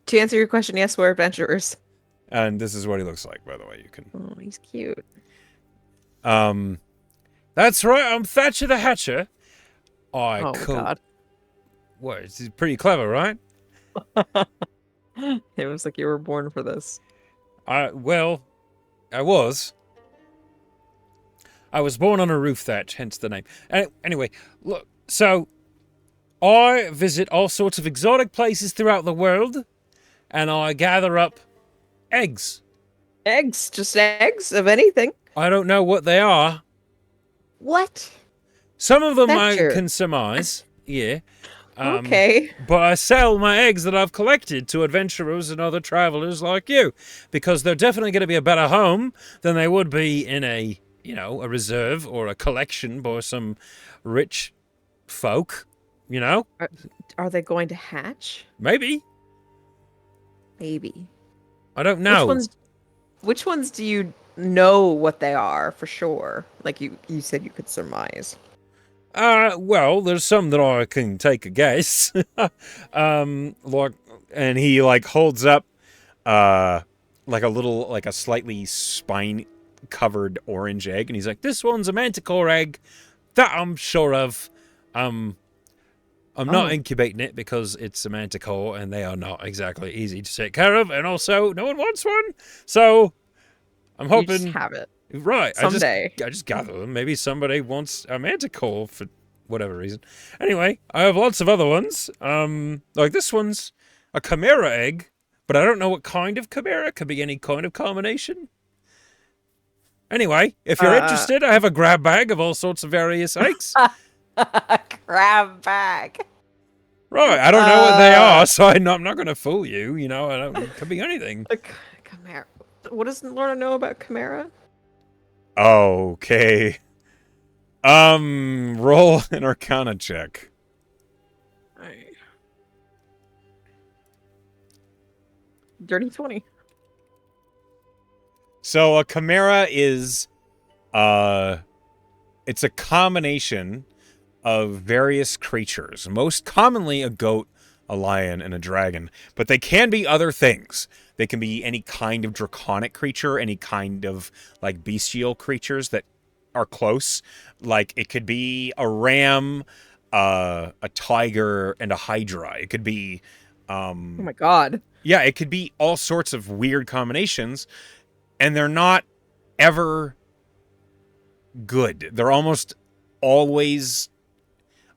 S2: To answer your question, yes, we're adventurers.
S1: And this is what he looks like, by the way. You can.
S2: Oh, he's cute.
S1: That's right. I'm Thatcher the Hatcher.
S2: Oh, God.
S1: What? It's pretty clever, right?
S2: It was like you were born for this.
S1: Well, I was. I was born on a roof thatch, hence the name. Anyway, look, so I visit all sorts of exotic places throughout the world, and I gather up eggs.
S2: Eggs? Just eggs of anything?
S1: I don't know what they are.
S2: What?
S1: Some of them
S2: Thatcher.
S1: I can surmise, yeah.
S2: Okay.
S1: But I sell my eggs that I've collected to adventurers and other travelers like you, because they're definitely going to be a better home than they would be in a, a reserve or a collection by some rich folk,
S2: Are they going to hatch?
S1: Maybe.
S2: Maybe.
S1: I don't know.
S2: Which ones do you know what they are for sure? Like you said you could surmise.
S1: Well, there's some that I can take a guess. And he holds up, like a little, like a slightly covered orange egg, and he's like, "This one's a manticore egg that I'm sure of. I'm not incubating it because it's a manticore, and they are not exactly easy to take care of, and also no one wants one. So I'm
S2: You just
S1: hoping,
S2: have it
S1: right?
S2: someday.
S1: I just gather them. Maybe somebody wants a manticore for whatever reason. Anyway, I have lots of other ones. Like this one's a chimera egg, but I don't know what kind of chimera. Could be any kind of combination. Anyway, if you're interested, I have a grab bag of all sorts of various eggs.
S2: Crab bag.
S1: Right, I don't know what they are, so I'm not going to fool you. You know, it could be anything.
S2: A chimera. What does Lorna know about chimera?
S1: Okay. Roll an Arcana check.
S2: Dirty 20.
S1: So a chimera is, it's a combination of various creatures. Most commonly a goat, a lion, and a dragon. But they can be other things. They can be any kind of draconic creature, any kind of, like, bestial creatures that are close. Like, it could be a ram, a tiger, and a hydra. It could be,
S2: Oh my god.
S1: yeah, it could be all sorts of weird combinations, and they're not ever good. They're almost always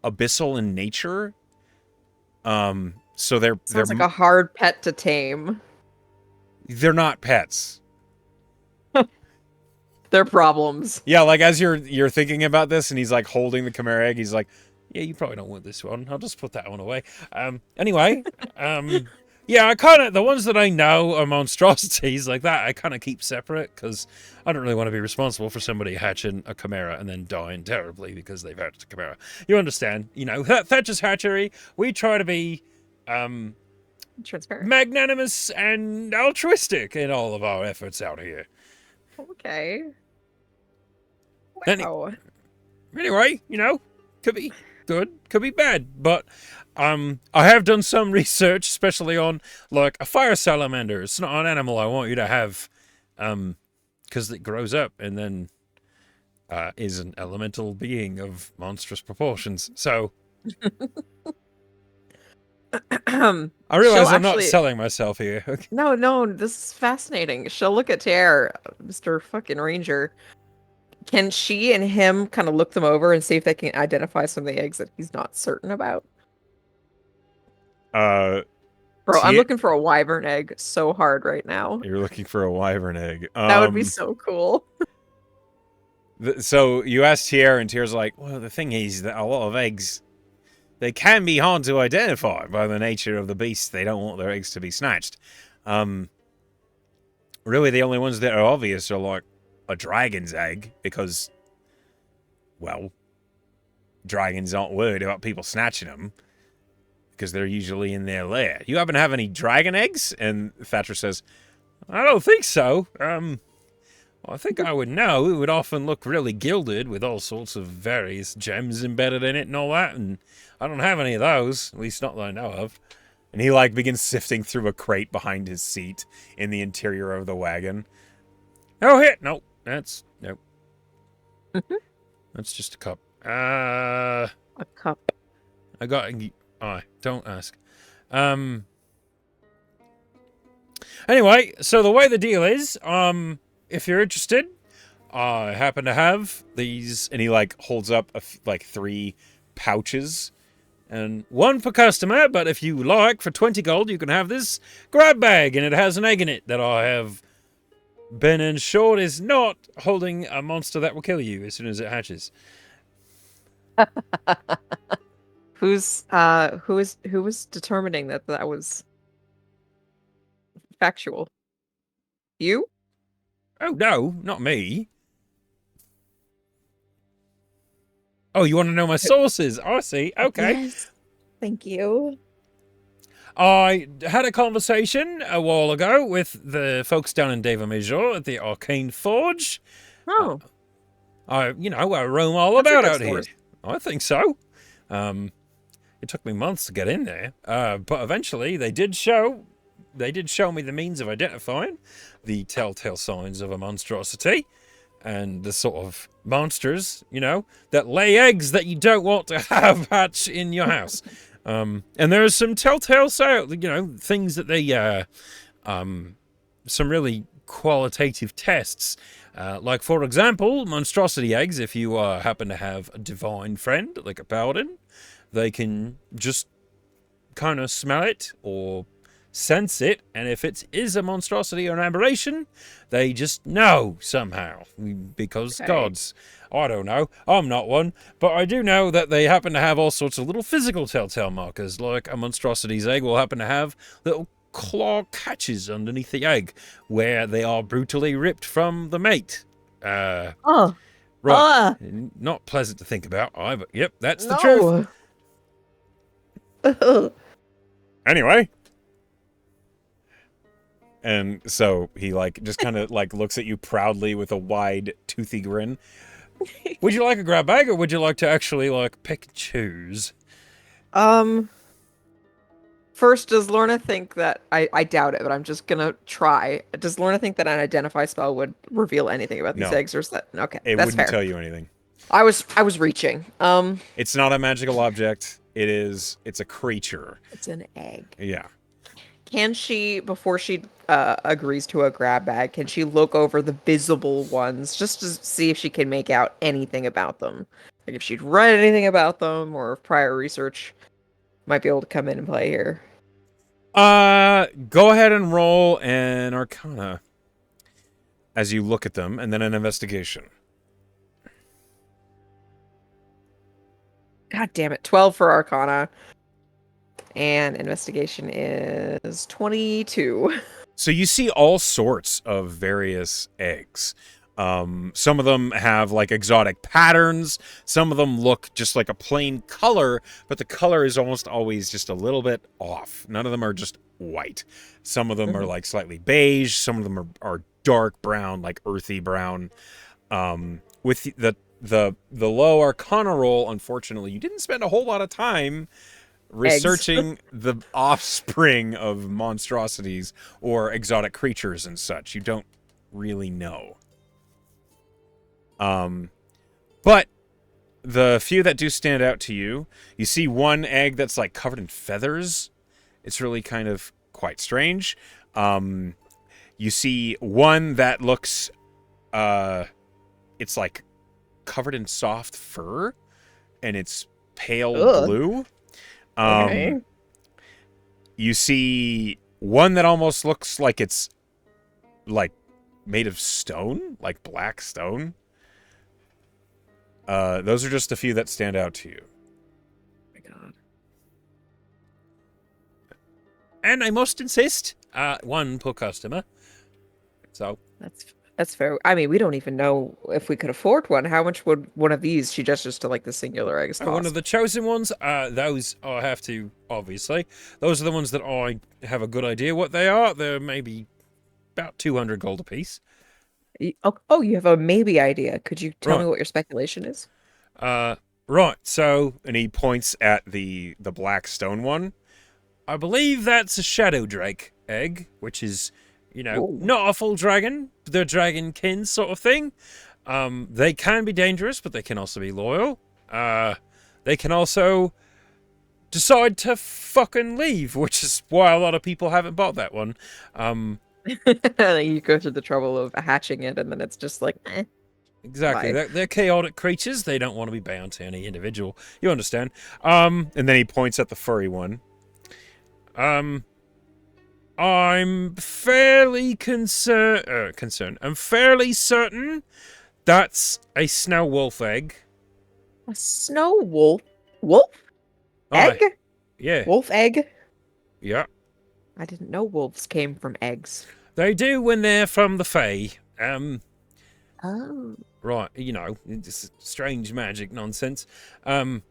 S1: abyssal in nature. So they're
S2: Sounds like a hard pet to tame.
S1: they're not pets.
S2: They're problems.
S1: Yeah, like as you're thinking about this, and he's like holding the chimera egg, he's like, "Yeah, you probably don't want this one. I'll just put that one away." Anyway, yeah, I kind of the ones that I know are monstrosities like that. I kind of keep separate because I don't really want to be responsible for somebody hatching a chimera and then dying terribly because they've hatched a chimera. You understand? You know, Thatcher's Hatchery. We try to be
S2: Transparent.
S1: magnanimous and altruistic in all of our efforts out here.
S2: Okay.
S1: Any-
S2: Wow.
S1: Anyway, you know, could be good, could be bad, but I have done some research, especially on like a fire salamander. It's not an animal I want you to have, because it grows up and then is an elemental being of monstrous proportions. So I realize I'm not selling myself here. Okay.
S2: No, this is fascinating. She'll look at Tear, Mr. fucking Ranger. Can she and him kind of look them over and see if they can identify some of the eggs that he's not certain about?
S1: Bro,
S2: I'm looking for a wyvern egg so hard right now.
S1: You're looking for a wyvern egg.
S2: That would be so cool.
S1: So you asked Tier, and Tier's like, well, the thing is that a lot of eggs, they can be hard to identify by the nature of the beast. They don't want their eggs to be snatched. Really, the only ones that are obvious are like a dragon's egg, because, well, dragons aren't worried about people snatching them, because they're usually in their lair. You happen to have any dragon eggs? And Thatcher says, I don't think so. Well, I think I would know. It would often look really gilded with all sorts of various gems embedded in it and all that, and I don't have any of those, at least not that I know of. And he, like, begins sifting through a crate behind his seat in the interior of the wagon. Oh, here! Nope. Nope. That's just a cup.
S2: A cup.
S1: I got... don't ask. Anyway, so the way the deal is, if you're interested, I happen to have these, and he like holds up like 3 pouches, and 1 per customer. But if you like, for 20 gold, you can have this grab bag, and it has an egg in it that I have been ensured is not holding a monster that will kill you as soon as it hatches.
S2: Who was determining that was factual? You?
S1: Oh no, not me. Oh, you want to know my sources? I see. Okay.
S3: Yes. Thank you.
S1: I had a conversation a while ago with the folks down in Deva Major at the Arcane Forge.
S2: Oh.
S1: I roam all
S2: That's a
S1: about
S2: good
S1: out here.
S2: source.
S1: I think so. It took me months to get in there, but eventually they did show me the means of identifying the telltale signs of a monstrosity. and the sort of monsters, that lay eggs that you don't want to have hatch in your house. And there are some telltale things that they, some really qualitative tests. Like, for example, monstrosity eggs, if you happen to have a divine friend, like a paladin, they can just kind of smell it or sense it, and if it is a monstrosity or an aberration, they just know somehow, because gods. I don't know, I'm not one, but I do know that they happen to have all sorts of little physical telltale markers, like a monstrosity's egg will happen to have little claw catches underneath the egg, where they are brutally ripped from the mate.
S2: Oh.
S1: Right. Not pleasant to think about, but yep, that's the truth. Anyway. And so he just kind of looks at you proudly with a wide toothy grin. Would you like a grab bag, or would you like to actually pick and choose?
S2: First, does Lorna think that I doubt it, but I'm just gonna try. Does Lorna think that an identify spell would reveal anything about these eggs, or is that okay?
S1: It
S2: that's
S1: wouldn't
S2: fair.
S1: tell you anything.
S2: I was reaching.
S1: It's not a magical object. It's a creature.
S2: It's an egg.
S1: Yeah.
S2: Can she, before she agrees to a grab bag, can she look over the visible ones just to see if she can make out anything about them? Like if she'd read anything about them, or if prior research might be able to come in and play here.
S1: Go ahead and roll an Arcana as you look at them, and then an Investigation.
S2: God damn it. 12 for Arcana. And Investigation is 22.
S1: So you see all sorts of various eggs. Some of them have exotic patterns. Some of them look just like a plain color, but the color is almost always just a little bit off. None of them are just white. Some of them are slightly beige. Some of them are dark brown, like earthy brown. With the low Arcana roll, unfortunately, you didn't spend a whole lot of time researching the offspring of monstrosities or exotic creatures and such. You don't really know. But the few that do stand out to you, you see one egg that's covered in feathers. It's really kind of quite strange. You see one that looks, it's covered in soft fur, and it's pale blue.
S2: Okay.
S1: You see one that almost looks like it's made of stone, like black stone. Those are just a few that stand out to you.
S2: Oh my god.
S1: And I must insist, one per customer. So
S2: That's fair. I mean, we don't even know if we could afford one. How much would one of these, she gestures to the singular eggs, cost?
S1: One of the chosen ones, those I have to, obviously. Those are the ones that I have a good idea what they are. They're maybe about 200 gold apiece.
S2: Oh, you have a maybe idea. Could you tell me what your speculation is?
S1: Right. So, and he points at the black stone one. I believe that's a shadow drake egg, which is, not a full dragon. They're dragon-kin sort of thing. They can be dangerous, but they can also be loyal. They can also decide to fucking leave, which is why a lot of people haven't bought that one.
S2: You go through the trouble of hatching it, and then it's just eh.
S1: Exactly. They're chaotic creatures. They don't want to be bound to any individual. You understand. And then he points at the furry one. I'm fairly concerned. I'm fairly certain that's a snow wolf egg.
S2: A snow wolf? Wolf? Egg?
S1: Yeah.
S2: Wolf egg?
S1: Yeah.
S2: I didn't know wolves came from eggs.
S1: They do when they're from the Fae.
S2: Oh.
S1: Right, it's strange magic nonsense. They're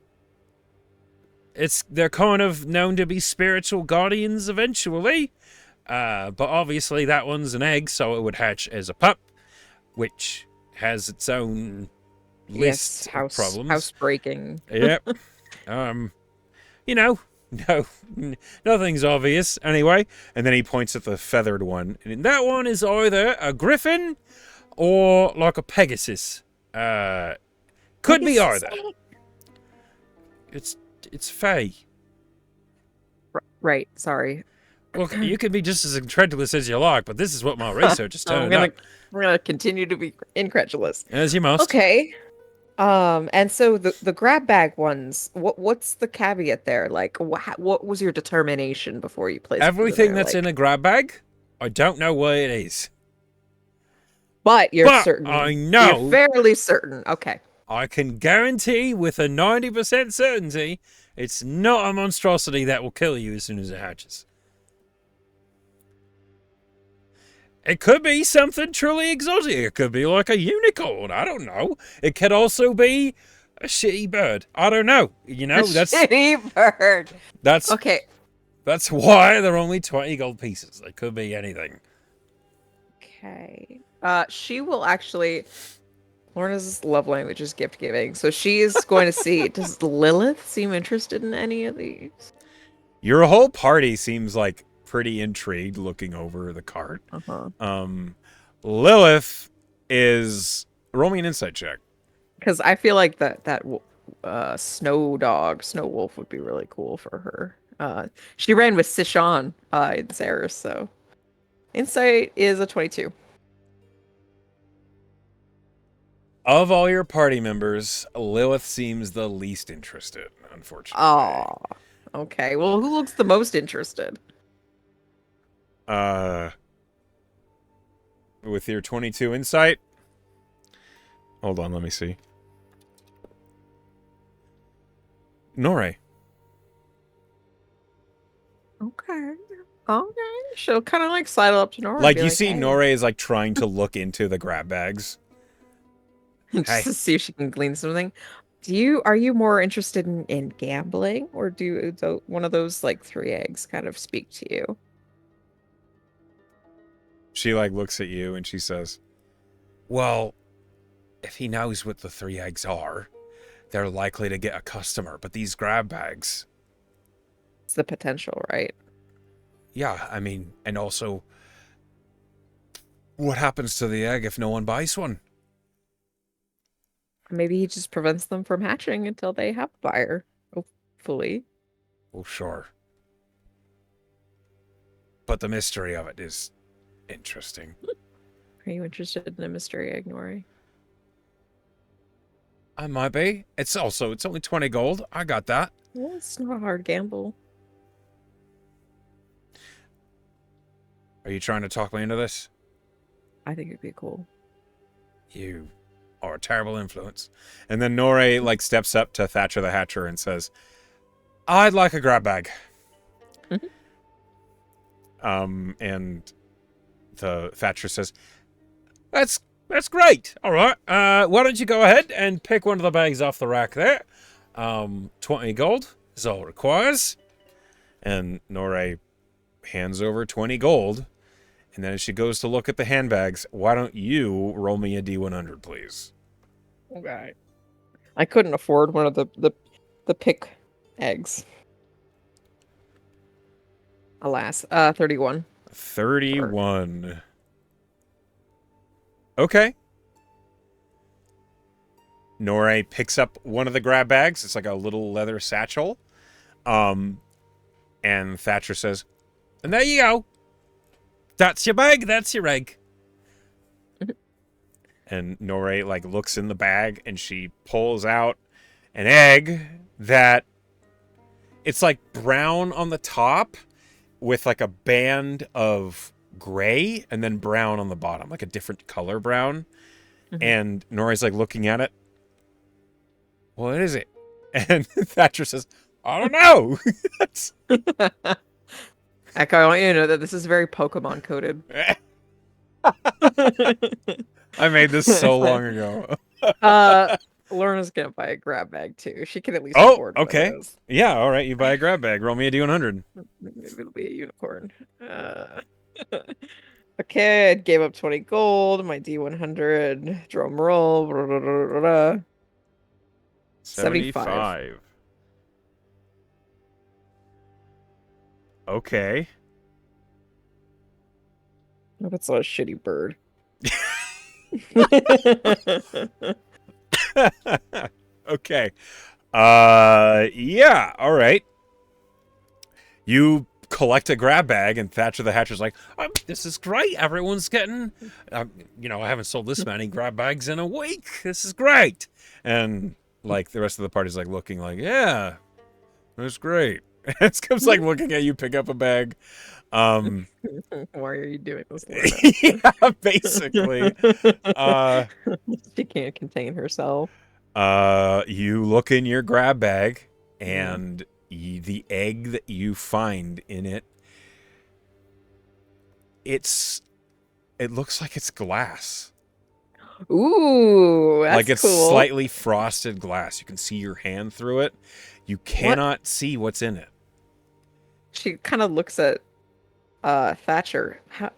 S1: kind of known to be spiritual guardians eventually. But obviously that one's an egg, so it would hatch as a pup, which has its own list of problems.
S2: Housebreaking.
S1: Yep. No, nothing's obvious anyway. And then he points at the feathered one, and that one is either a griffin
S4: or like a Pegasus. Could be
S3: Pegasus
S4: either.
S3: egg?
S4: It's Faye.
S2: Right. Sorry.
S4: Look, you can be just as incredulous as you like, but this is what my research has turned up.
S2: I'm gonna continue to be incredulous.
S4: As you must.
S2: Okay. And so the grab bag ones, what's the caveat there? Like, what was your determination before you placed them
S4: Everything
S2: there?
S4: that's
S2: Like,
S4: in a grab bag, I don't know where it is.
S2: but you're
S4: But
S2: certain.
S4: I know.
S2: You're fairly certain. Okay.
S4: I can guarantee with a 90% certainty it's not a monstrosity that will kill you as soon as it hatches. It could be something truly exotic. It could be like a unicorn. I don't know. It could also be a shitty bird. I don't know. You know, that's
S2: Shitty bird.
S4: that's
S2: Okay.
S4: that's why they're only 20 gold pieces. They could be anything.
S2: Okay. She will actually. Lorna's love language is gift giving, so she is going to see. Does Lilith seem interested in any of these?
S1: Your whole party seems like pretty intrigued looking over the cart.
S2: Uh-huh.
S1: Lilith is roll me an insight check.
S2: Because I feel like that snow wolf would be really cool for her. She ran with Sishan in Zaris, so insight is a 22.
S1: Of all your party members, Lilith seems the least interested, unfortunately.
S2: Oh, okay. Well, who looks the most interested?
S1: With your 22 insight. Hold on, let me see. Nore.
S2: Okay. Okay. She'll kind of like sidle up to Nora. and
S1: Like
S2: be
S1: you see
S2: "Hey,"
S1: Nore is like trying to look into the grab bags.
S2: just
S1: Hey.
S2: to see if she can glean something. Are you more interested in gambling, or one of those like 3 eggs kind of speak to you?
S1: She like looks at you and she says, "Well, if he knows what the 3 eggs are, they're likely to get a customer, but these grab bags,
S2: It's the potential, right?
S1: yeah, I mean, and also what happens to the egg if no one buys one?"
S2: Maybe he just prevents them from hatching until they have a buyer. Hopefully.
S1: Well, sure. But the mystery of it is interesting.
S2: Are you interested in a mystery egg, Nori?
S1: I might be. It's only 20 gold. I got that.
S2: Well, it's not a hard gamble.
S1: Are you trying to talk me into this?
S2: I think it'd be cool.
S1: You are a terrible influence. And then Nore like steps up to Thatcher the Hatcher and says, "I'd like a grab bag." And the Thatcher says, That's great. All right. Why don't you go ahead and pick one of the bags off the rack there? 20 gold is all it requires." And Nore hands over 20 gold. And then as she goes to look at the handbags, why don't you roll me a D100, please?
S2: Okay. I couldn't afford one of the pick eggs. Alas. 31.
S1: 31. Okay. Nore picks up one of the grab bags. It's like a little leather satchel. And Thatcher says, "And there you go. That's your bag. That's your egg." And Nore like looks in the bag and she pulls out an egg that it's like brown on the top with like a band of gray and then brown on the bottom, like a different color brown.
S2: Mhm.
S1: And Nore's like looking at it. "What is it?" And Thatcher says, "I don't know." That's-
S2: Echo, I want you to know that this is very Pokemon coded.
S1: I made this so long ago.
S2: Lorna's gonna buy a grab bag too. She can at least
S1: Oh,
S2: afford one of
S1: okay.
S2: those.
S1: Yeah, all right. You buy a grab bag. Roll me a D100.
S2: Maybe it'll be a unicorn. Okay, I gave up 20 gold. My D100. Drum roll. 75.
S1: Okay.
S2: Oh, that's not a shitty bird.
S1: Okay. Yeah, all right. You collect a grab bag, and Thatcher the Hatcher's like,
S4: This is great. Everyone's getting, I haven't sold this many grab bags in a week. This is great.
S1: and like the rest of the party's like looking like, yeah, that's great. It's like looking at you pick up a bag.
S2: Why are you doing this, Lorna?
S1: Yeah, basically.
S2: She can't contain herself.
S1: You look in your grab bag, and the egg that you find in it, it looks like it's glass.
S2: Ooh, that's
S1: Like it's
S2: cool.
S1: slightly frosted glass. You can see your hand through it. You cannot see what's in it.
S2: She kind of looks at Thatcher. How?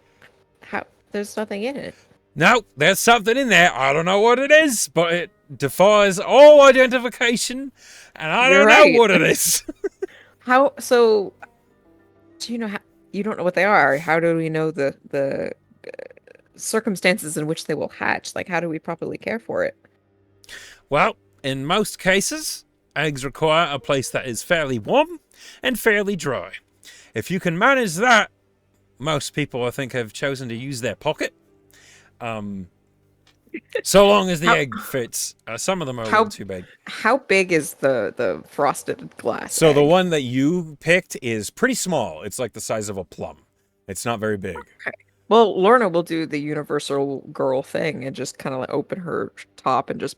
S2: There's nothing in it.
S4: No, there's something in there. I don't know what it is, but it defies all identification, and I
S2: You're
S4: don't
S2: right.
S4: know what it is.
S2: How? So, do you know how? You don't know what they are. How do we know the circumstances in which they will hatch? Like, how do we properly care for it?
S4: Well, in most cases, eggs require a place that is fairly warm and fairly dry. If you can manage that, most people, I think, have chosen to use their pocket. So long as the egg fits. Some of them are a little too big.
S2: How big is the frosted glass?
S1: So the
S2: egg?
S1: one that you picked is pretty small. It's like the size of a plum. It's not very big.
S2: Well, Lorna will do the universal girl thing and just kind of like open her top and just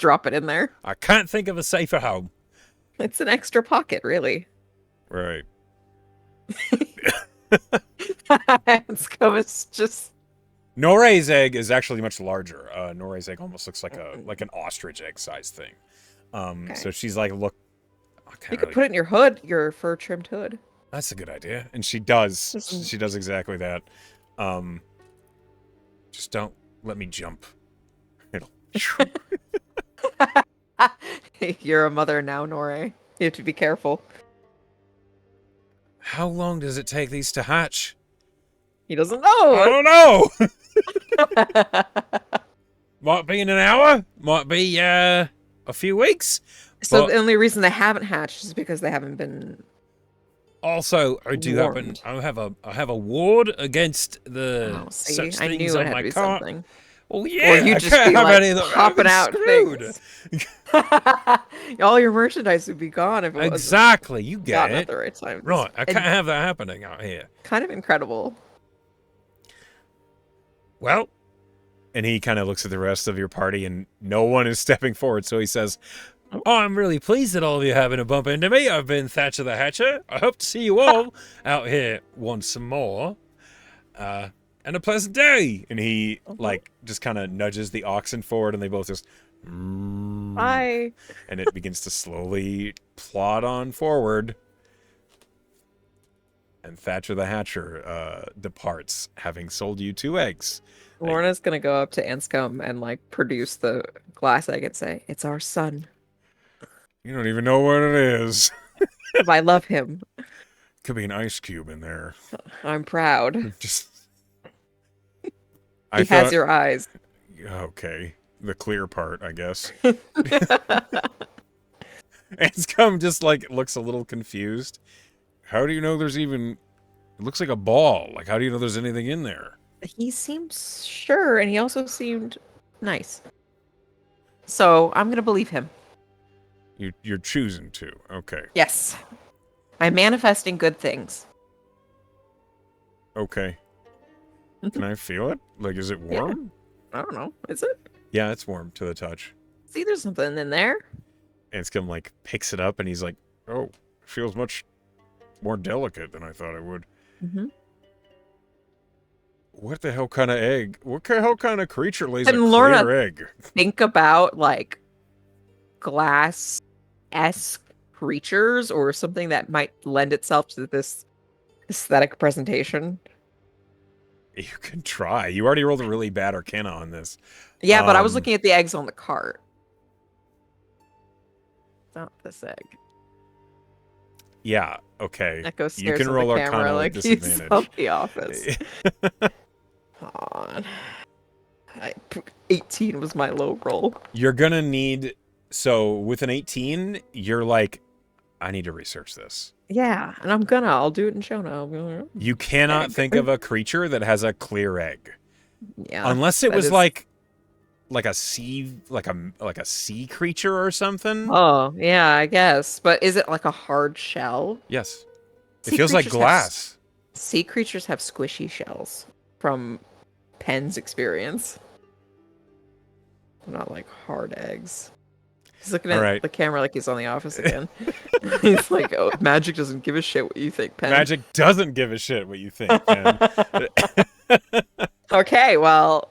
S2: drop it in there.
S4: I can't think of a safer home.
S2: It's an extra pocket, really.
S1: Right.
S2: It's just
S1: Nore's egg is actually much larger. Nore's egg almost looks like an ostrich egg size thing. So she's like, look,
S2: you could put it in your hood, your fur trimmed hood.
S1: that's a good idea. And she does. She does exactly that. Just don't let me jump. It'll
S2: You're a mother now, Nore. You have to be careful.
S1: How long does it take these to hatch?
S2: He doesn't
S4: I
S2: know.
S4: don't know. Might be in an hour. Might be a few weeks.
S2: So
S4: But
S2: the only reason they haven't hatched is because they haven't been.
S4: also, I do happen.
S2: warned.
S4: I have a ward against the
S2: Oh, see,
S4: such
S2: I
S4: things
S2: knew
S4: on
S2: it had
S4: my
S2: to be
S4: car.
S2: something.
S4: Well, yeah,
S2: Or you
S4: I
S2: just
S4: can't
S2: be
S4: have
S2: like
S4: any of them.
S2: popping
S4: I'm
S2: out
S4: screwed.
S2: things. All your merchandise would be gone if it wasn't
S4: Exactly, you get
S2: gotten
S4: it.
S2: at the right time.
S4: Right, I
S2: And
S4: can't have that happening out here.
S2: kind of incredible.
S4: Well,
S1: And he kind of looks at the rest of your party, and no one is stepping forward. So he says,
S4: I'm really pleased that all of you are having a bump into me. I've been Thatcher the Hatcher. I hope to see you all out here once more. And a pleasant day.
S1: and he like just kind of nudges the oxen forward, and they both just,
S2: Bye.
S1: and it begins to slowly plod on forward. And Thatcher the Hatcher departs, having sold you 2 eggs.
S2: Lorna's gonna go up to Anscombe and like produce the glass egg and say, "It's our son.
S1: You don't even know what it is.
S2: I love him.
S1: Could be an ice cube in there.
S2: I'm proud.
S1: Just.
S2: He has your eyes."
S1: Okay, the clear part, I guess. Anscombe just like looks a little confused. How do you know there's even? It looks like a ball. Like, how do you know there's anything in there?
S2: He seems sure, and he also seemed nice. So I'm gonna believe him.
S1: You're choosing to. Okay.
S2: Yes. I'm manifesting good things.
S1: Okay. Can I feel it? Like, is it
S2: Yeah.
S1: warm?
S2: I don't know. Is it?
S1: Yeah, it's warm to the touch.
S2: See, there's something in there.
S1: Anscombe like picks it up, and he's like, "Oh, it feels much more delicate than I thought it would."
S2: Mm-hmm.
S1: What the hell kind of egg? What the hell kind of creature lays a
S2: And
S1: clear
S2: Lorna-
S1: egg?
S2: Think about like glass-esque creatures or something that might lend itself to this aesthetic presentation.
S1: You can try. You already rolled a really bad Arcana on this.
S2: Yeah, but I was
S1: Um,
S2: looking at the eggs on the cart. Not this egg.
S1: Yeah, okay.
S2: Echo
S1: You
S2: stares
S1: can
S2: at
S1: roll
S2: the camera
S1: Arcana
S2: like
S1: with
S2: he's
S1: disadvantage.
S2: from the office. Hold on. 18 was my low roll.
S1: You're gonna need. So with an 18, you're like, I need to research this.
S2: Yeah, and I'll do it in show now.
S1: You cannot
S2: Egg.
S1: think of a creature that has a clear egg,
S2: Yeah.
S1: unless it
S2: that
S1: was
S2: is-
S1: like a sea, like a sea creature or something.
S2: Oh, yeah, I guess. But is it like a hard shell?
S1: Yes, it
S2: Sea
S1: feels like
S2: creatures have
S1: glass.
S2: Sea creatures have squishy shells from Penn's experience. They're not like hard eggs. He's looking
S1: All
S2: at
S1: right.
S2: the camera like he's on The Office again. He's like, oh, magic doesn't give a shit what you think, Penn.
S1: Magic doesn't give a shit what you think, Pen.
S2: Okay, well,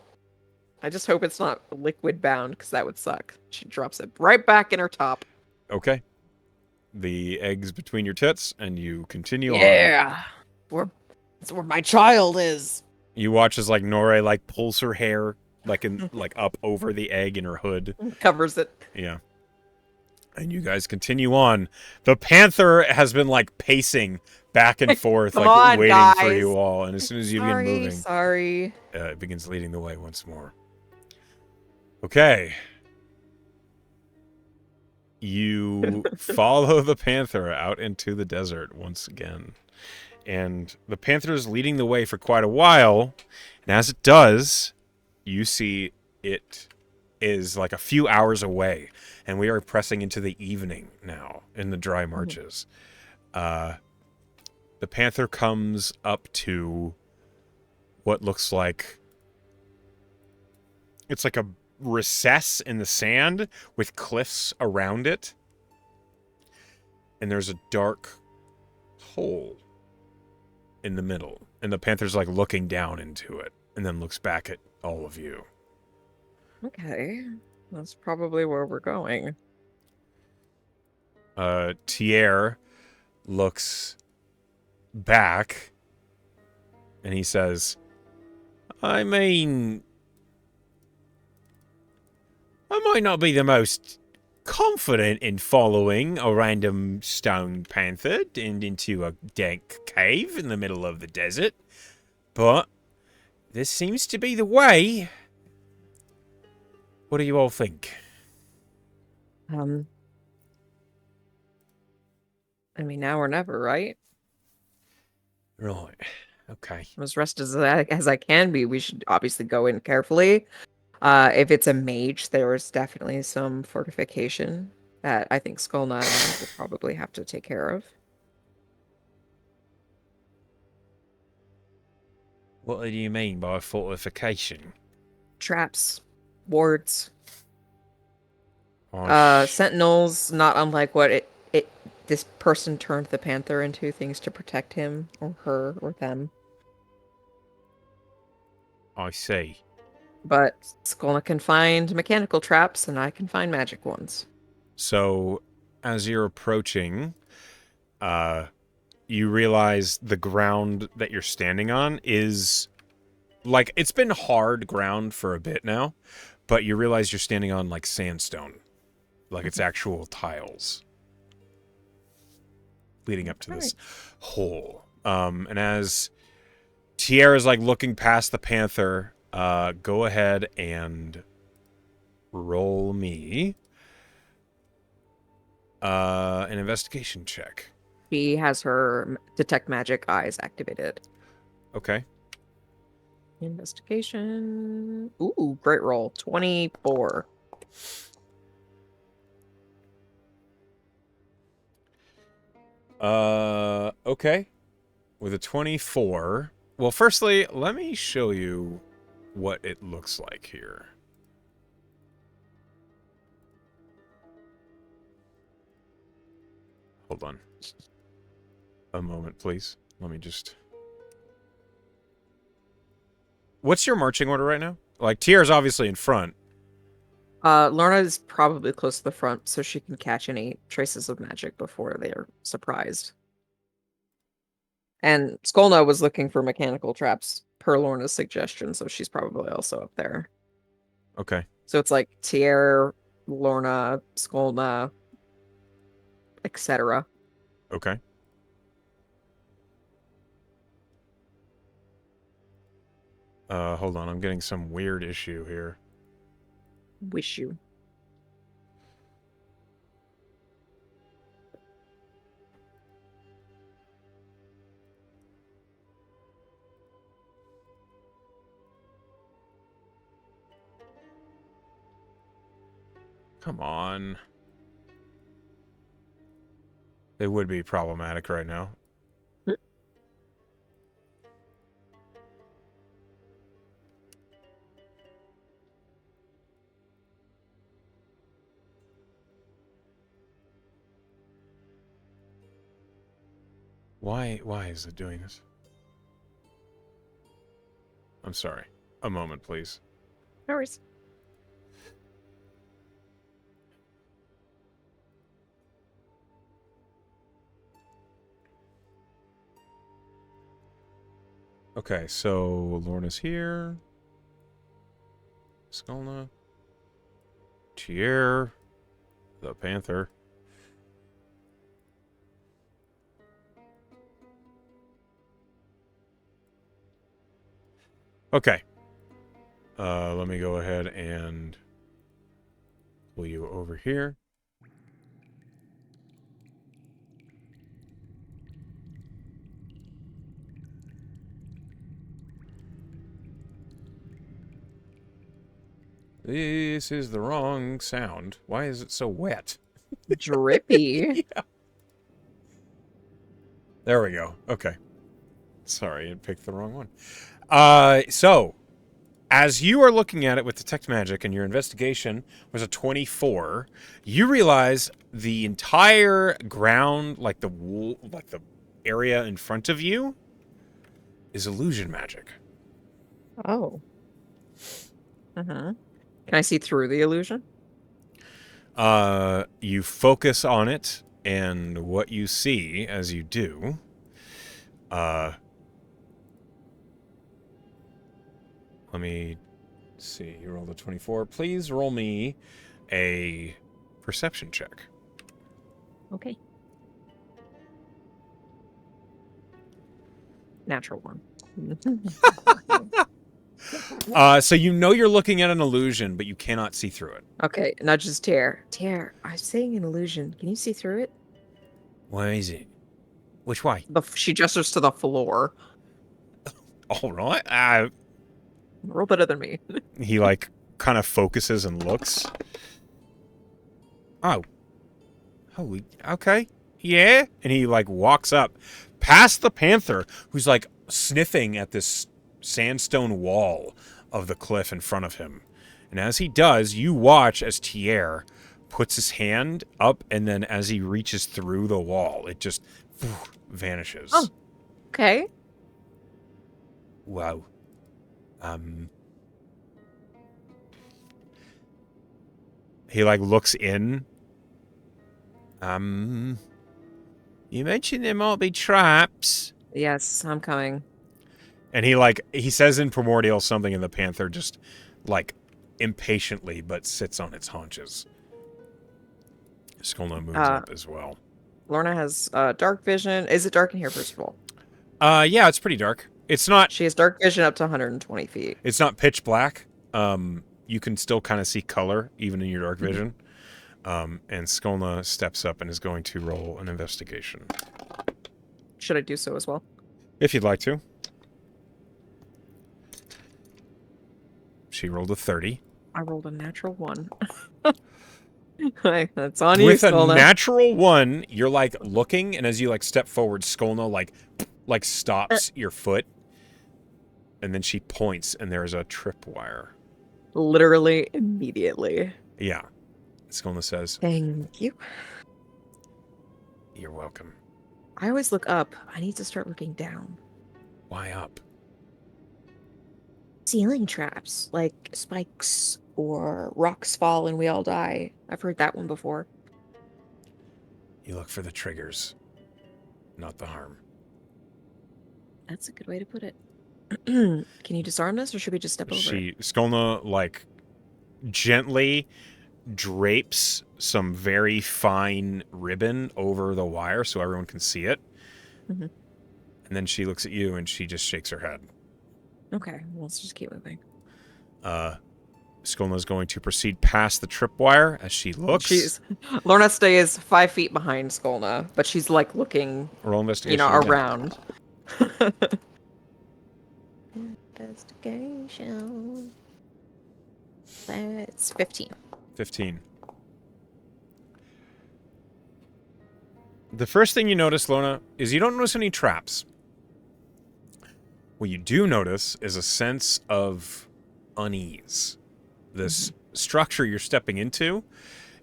S2: I just hope it's not liquid bound because that would suck. She drops it right back in her top.
S1: Okay. The eggs between your tits, and you continue on.
S2: Yeah. That's where my child is.
S1: You watch as like Nore like pulls her hair like up over the egg in her hood.
S2: Covers it.
S1: Yeah. And you guys continue on. The panther has been like pacing back and forth,
S2: Come
S1: like
S2: on,
S1: waiting for
S2: guys.
S1: you all. And as soon as you begin moving,
S2: Sorry.
S1: it begins leading the way once more. Okay. You follow the panther out into the desert once again. And the panther is leading the way for quite a while. And as it does, you see it is like a few hours away. And we are pressing into the evening now in the dry marches. The panther comes up to what looks like... It's like a recess in the sand with cliffs around it. And there's a dark hole in the middle. And the panther's like looking down into it and then looks back at all of you.
S2: Okay. That's probably where we're going.
S1: Tier looks back and he says, I mean, I might not be the most confident in following a random stone panther into a dank cave in the middle of the desert, but this seems to be the way. What do you all think?
S2: I mean, now or never, right?
S1: Right. Okay.
S2: I'm as rested as I can be. We should obviously go in carefully. If it's a mage, there is definitely some fortification that I think Skullna and I will probably have to take care of.
S1: What do you mean by fortification?
S2: Traps, wards,
S1: I
S2: sentinels, not unlike what this person turned the panther into, things to protect him or her or them.
S1: see.
S2: But Skullna can find mechanical traps, and I can find magic ones.
S1: So, as you're approaching, you realize the ground that you're standing on is, like, it's been hard ground for a bit now, but you realize you're standing on, like, sandstone. Like, it's actual tiles leading up to this hole. And as Tierra's, like, looking past the panther, go ahead and roll me an investigation check.
S2: She has her detect magic eyes activated.
S1: Okay.
S2: Investigation. Ooh, great roll. 24.
S1: Okay. With a 24. Well, firstly, let me show you what it looks like here. Hold on. A moment, please. Let me just... What's your marching order right now? Like, Tier's obviously in front.
S2: Lorna is probably close to the front, so she can catch any traces of magic before they're surprised. And Skolna was looking for mechanical traps per Lorna's suggestion, so she's probably also up there.
S1: Okay.
S2: So it's like Tier, Lorna, Skolna, etc.
S1: Okay. Hold on. I'm getting some weird issue here.
S2: Wish you.
S1: Come on. It would be problematic right now. Why is it doing this? I'm sorry. A moment, please.
S2: No worries.
S1: Okay, so Lorna's here. Skulna. Tier. The Panther. Okay. Let me go ahead and pull you over here. This is the wrong sound. Why is it so wet?
S2: Drippy.
S1: Yeah. There we go. Okay. Sorry, I picked the wrong one. So, as you are looking at it with Detect Magic and your investigation was a 24, you realize the entire ground, like the area in front of you, is illusion magic.
S2: Oh. Uh-huh. Can I see through the illusion?
S1: You focus on it, and what you see as you do, let me see. You rolled a 24. Please roll me a perception check.
S2: Okay. Natural one.
S1: So you know you're looking at an illusion, but you cannot see through it.
S2: Okay, nudges Tear. Tear, I'm saying an illusion. Can you see through it?
S1: Where is it? Which way?
S2: She gestures to the floor.
S1: All right.
S2: Roll better than me.
S1: He like kind of focuses and looks. Oh. Holy. Okay. Yeah. And he like walks up past the panther, who's like sniffing at this sandstone wall of the cliff in front of him. And as he does, you watch as Tier puts his hand up, and then as he reaches through the wall, it just vanishes.
S2: Oh. Okay.
S1: Wow. He like looks in. You mentioned there might be traps.
S2: Yes, I'm coming.
S1: And he says in Primordial something, and the panther just like impatiently but sits on its haunches. Skulna moves up as well.
S2: Lorna has dark vision. Is it dark in here, first of all?
S1: Yeah, it's pretty dark. It's not
S2: She has dark vision up to 120 feet.
S1: It's not pitch black. You can still kind of see color even in your dark vision. And Skulna steps up and is going to roll an investigation.
S2: Should I do so as well?
S1: If you'd like to. She rolled a 30.
S2: I rolled a natural 1. That's on you,
S1: With a
S2: Skulna.
S1: natural 1, you're like looking, and as you like step forward, Skulna like stops your foot. And then she points, and there's a tripwire.
S2: Literally immediately.
S1: Yeah. Skulna says,
S2: Thank you.
S1: "You're welcome."
S2: I always look up. I need to start looking down.
S1: Why up?
S3: Ceiling traps, like spikes or rocks fall and we all die.
S2: I've heard that one before.
S1: You look for the triggers, not the harm.
S2: That's a good way to put it. Can you disarm this, or should we just step over it?
S1: Skulna like gently drapes some very fine ribbon over the wire so everyone can see it.
S2: Mm-hmm.
S1: And then she looks at you and she just shakes her head.
S2: Okay, well, let's just keep moving.
S1: Skolna's going to proceed past the tripwire as she looks.
S2: Lorna stays 5 feet behind Skolna, but she's like looking,
S1: Roll investigation. again.
S2: around.
S3: Investigation. That's 15.
S1: 15. The first thing you notice, Lorna, is you don't notice any traps. What you do notice is a sense of unease. This structure you're stepping into,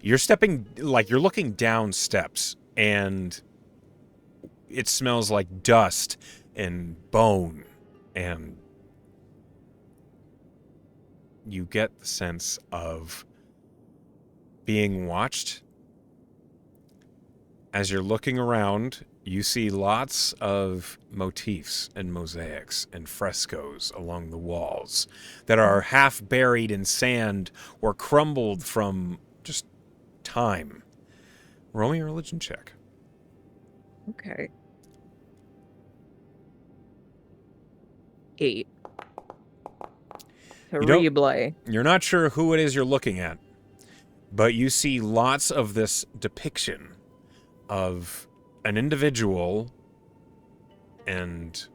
S1: you're looking down steps, and it smells like dust and bone, and you get the sense of being watched. As you're looking around, you see lots of motifs and mosaics and frescoes along the walls that are half buried in sand or crumbled from just time. Roll me a religion check.
S2: Okay. 8. Terrible.
S1: You're not sure who it is you're looking at, but you see lots of this depiction of an individual and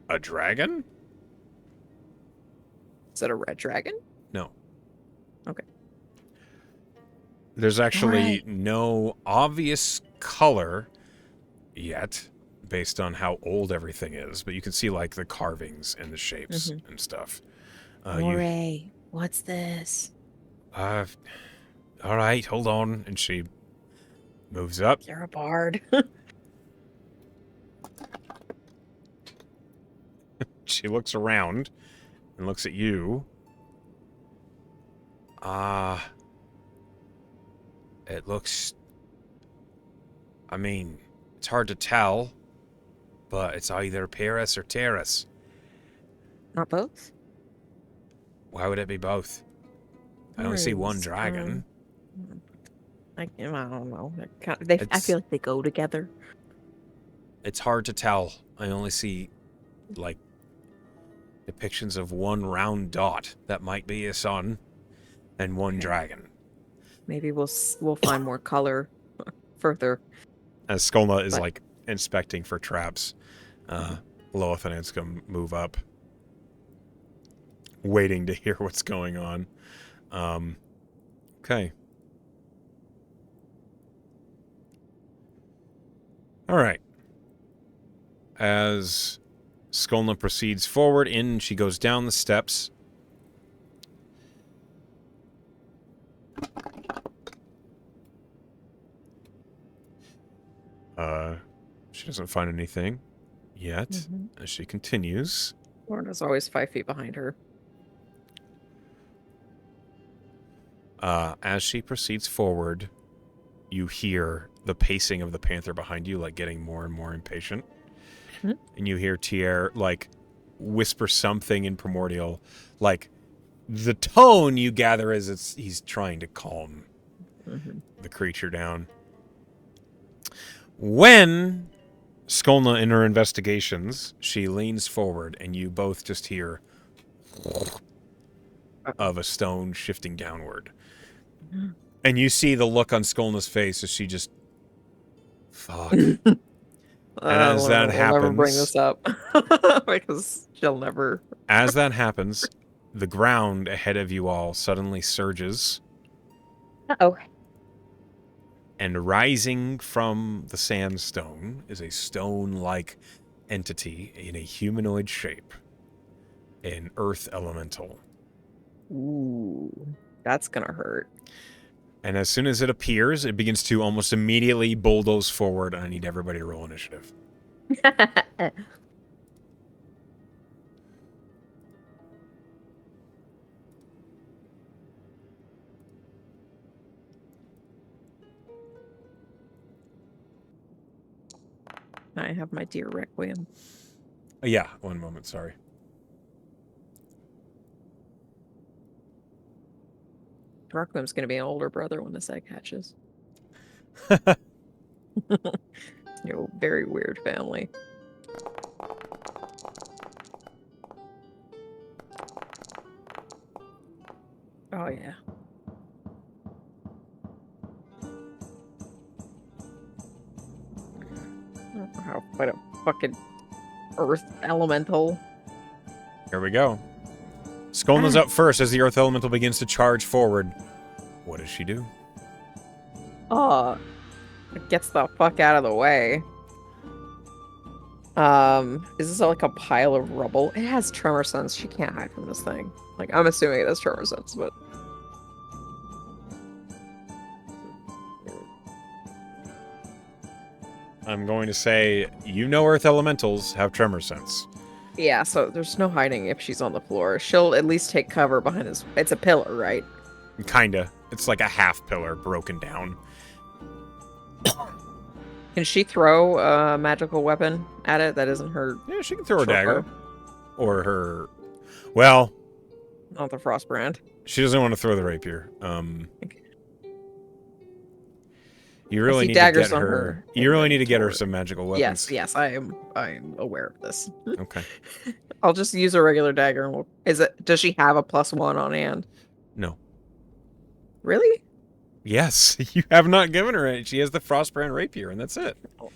S1: a dragon?
S2: Is that a red dragon?
S1: No.
S2: Okay.
S1: There's actually
S3: Alright.
S1: no obvious color yet, based on how old everything is, but you can see like the carvings and the shapes and stuff.
S3: Moray, what's this?
S1: All right, hold on. And she moves up.
S3: You're a bard.
S1: She looks around and looks at you. It looks... I mean, it's hard to tell, but it's either Paris or Terrace.
S3: Not both?
S1: Why would it be both? I only see one dragon.
S3: I don't know. I
S1: It's-
S3: feel like they go together.
S1: It's hard to tell. I only see, like, depictions of one round dot that might be a sun and one dragon.
S2: Maybe we'll find more color further.
S1: As Skolna is,
S2: But-
S1: like, inspecting for traps, Loeth and Anscombe move up, waiting to hear what's going on. Okay. All right. As Skolna proceeds forward, she goes down the steps. She doesn't find anything yet. As she continues.
S2: Lorna's always 5 feet behind her.
S1: As she proceeds forward, you hear the pacing of the panther behind you, like getting more and more impatient. And you hear Tier, like, whisper something in Primordial. Like, the tone you gather is he's trying to calm the creature down. When Skolna, in her investigations, she leans forward, and you both just hear of a stone shifting downward. And you see the look on Skolna's face as she just... Fuck. As
S2: Lorna
S1: that
S2: will never bring
S1: happens-
S2: this up because she'll never.
S1: As that happens, the ground ahead of you all suddenly surges,
S3: Uh-oh.
S1: and rising from the sandstone is a stone-like entity in a humanoid shape, an earth elemental.
S2: Ooh, that's gonna hurt.
S1: And as soon as it appears, it begins to almost immediately bulldoze forward. I need everybody to roll initiative.
S2: I have my dear Requiem.
S1: Yeah, one moment, sorry.
S2: Requiem's gonna be an older brother when this egg hatches. Very weird family. Oh yeah. Oh, what a fucking earth elemental.
S1: Here we go. Skolna's up first as the Earth Elemental begins to charge forward. What does she do?
S2: It gets the fuck out of the way. Is this like a pile of rubble? It has tremor sense. She can't hide from this thing. Like, I'm assuming it has tremor sense, but...
S1: I'm going to say, you know Earth Elementals have tremor sense.
S2: Yeah, so there's no hiding if she's on the floor. She'll at least take cover behind this. It's a pillar, right?
S1: Kinda. It's like a half pillar broken down.
S2: Can she throw a magical weapon at it that isn't her?
S1: Yeah, she can throw a
S2: short
S1: dagger.
S2: bow?
S1: Or her... Well,
S2: Not the frost brand.
S1: she doesn't want to throw the rapier. You really
S2: see
S1: need to
S2: daggers
S1: get
S2: on
S1: her...
S2: her
S1: You really need to get her
S2: inventory.
S1: some magical weapons.
S2: Yes, I'm aware of this.
S1: Okay.
S2: I'll just use a regular dagger. And does she have a +1 on hand?
S1: No.
S2: Really?
S1: Yes, you have not given her any. She has the Frostbrand rapier, and that's it.
S2: Oh.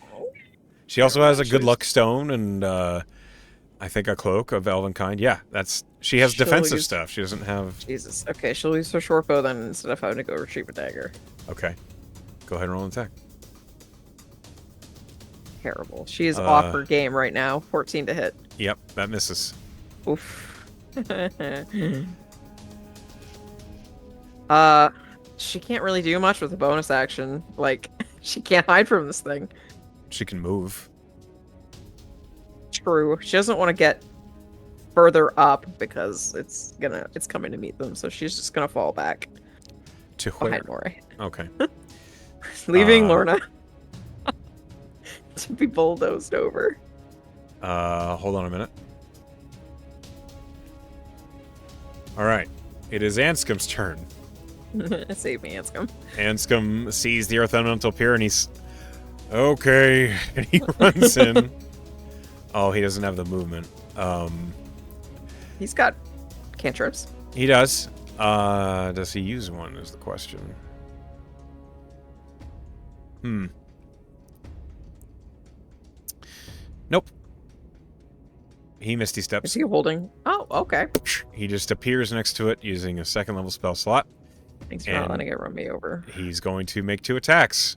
S1: She also has a
S2: She's-
S1: good luck stone and I think a cloak of elvenkind. Yeah, she has
S2: She'll
S1: defensive
S2: use-
S1: stuff. She doesn't have.
S2: Jesus. Okay, she'll use her short bow then instead of having to go retrieve a dagger.
S1: Okay, go ahead and roll an attack.
S2: Terrible. She is off her game right now. 14 to hit.
S1: Yep, that misses.
S2: Oof. She can't really do much with a bonus action. Like, she can't hide from this thing.
S1: She can move.
S2: True. She doesn't want to get further up because it's coming to meet them. So she's just gonna fall back
S1: To where?
S2: behind Mori,
S1: Okay.
S2: leaving Lorna to be bulldozed over.
S1: Hold on a minute. All right, it is Anscom's turn.
S2: Save me, Anscom.
S1: Anscom sees the Earth Elemental appear, and he's okay, and he runs in. Oh, he doesn't have the movement.
S2: He's got cantrips.
S1: He does. Does he use one is the question. Nope. He Misty
S2: Is
S1: Steps.
S2: he holding? Oh, okay.
S1: He just appears next to it using a second level spell slot.
S2: Thanks for not
S1: And-
S2: letting it run me over.
S1: He's going to make 2 attacks.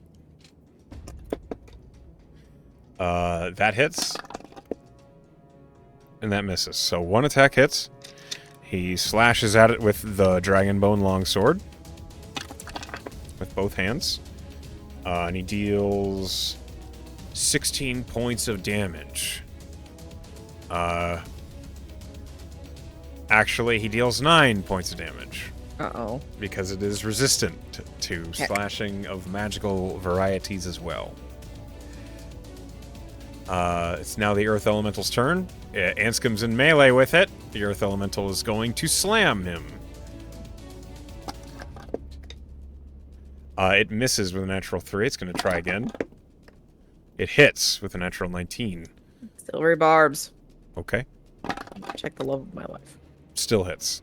S1: That hits. And that misses. So 1 attack hits. He slashes at it with the Dragonbone Longsword. With both hands. And he deals 16 points of damage. Actually, he deals 9 points of damage.
S2: Uh-oh.
S1: Because it is resistant to slashing of magical varieties as well. It's now the Earth Elemental's turn. Anscom's in melee with it. The Earth Elemental is going to slam him. It misses with a natural 3. It's going to try again. It hits with a natural 19.
S2: Silvery barbs.
S1: Okay.
S2: Check the love of my life.
S1: Still hits.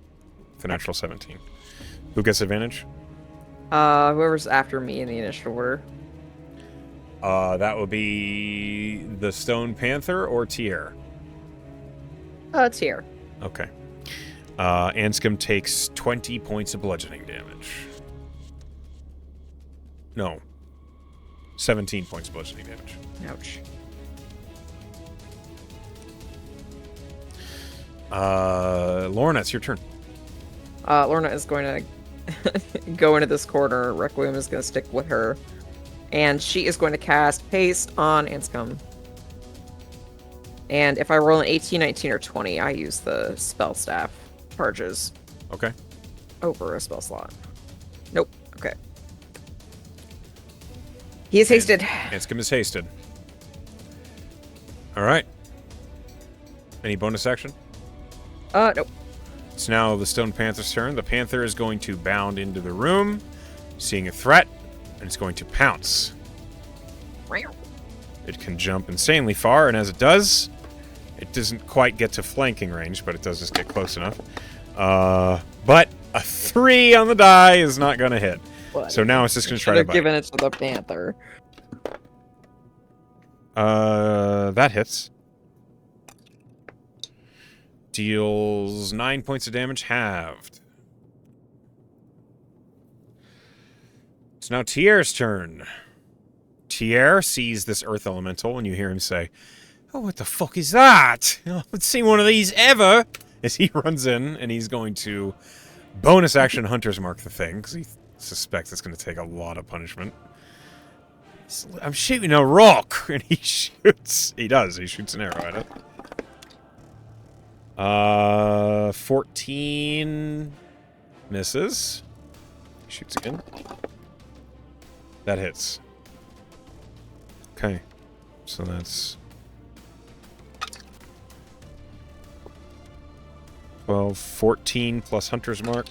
S1: With a natural 17. Who gets advantage?
S2: Whoever's after me in the initial order.
S1: That would be the Stone Panther or Tier.
S2: It's here.
S1: Okay. Anscom takes 20 points of bludgeoning damage. No. 17 points of bludgeoning damage.
S2: Ouch.
S1: Lorna, it's your turn.
S2: Lorna is going to go into this corner. Requiem is going to stick with her. And she is going to cast Haste on Anscom. And if I roll an 18, 19, or 20, I use the spell staff charges
S1: Okay.
S2: over a spell slot. Nope. Okay. He is hasted.
S1: Anscom is hasted. Alright. Any bonus action?
S2: Nope.
S1: It's now the Stone Panther's turn. The Panther is going to bound into the room, seeing a threat, and it's going to pounce. It can jump insanely far, and as it does, it doesn't quite get to flanking range, but it does just get close enough. But a 3 on the die is not going to hit.
S2: Buddy.
S1: So now it's just going to try to
S2: Should've
S1: bite.
S2: given it to the panther.
S1: That hits. Deals 9 points of damage, halved. It's now Tier's turn. Tier sees this earth elemental, and you hear him say, "Oh, what the fuck is that? I haven't seen one of these ever!" As he runs in, and he's going to bonus action Hunter's Mark the thing, because he suspects it's going to take a lot of punishment. I'm shooting a rock, and he shoots. He does. He shoots an arrow at it. 14 misses. He shoots again. That hits. Okay, so that's 12, 14 plus Hunter's Mark.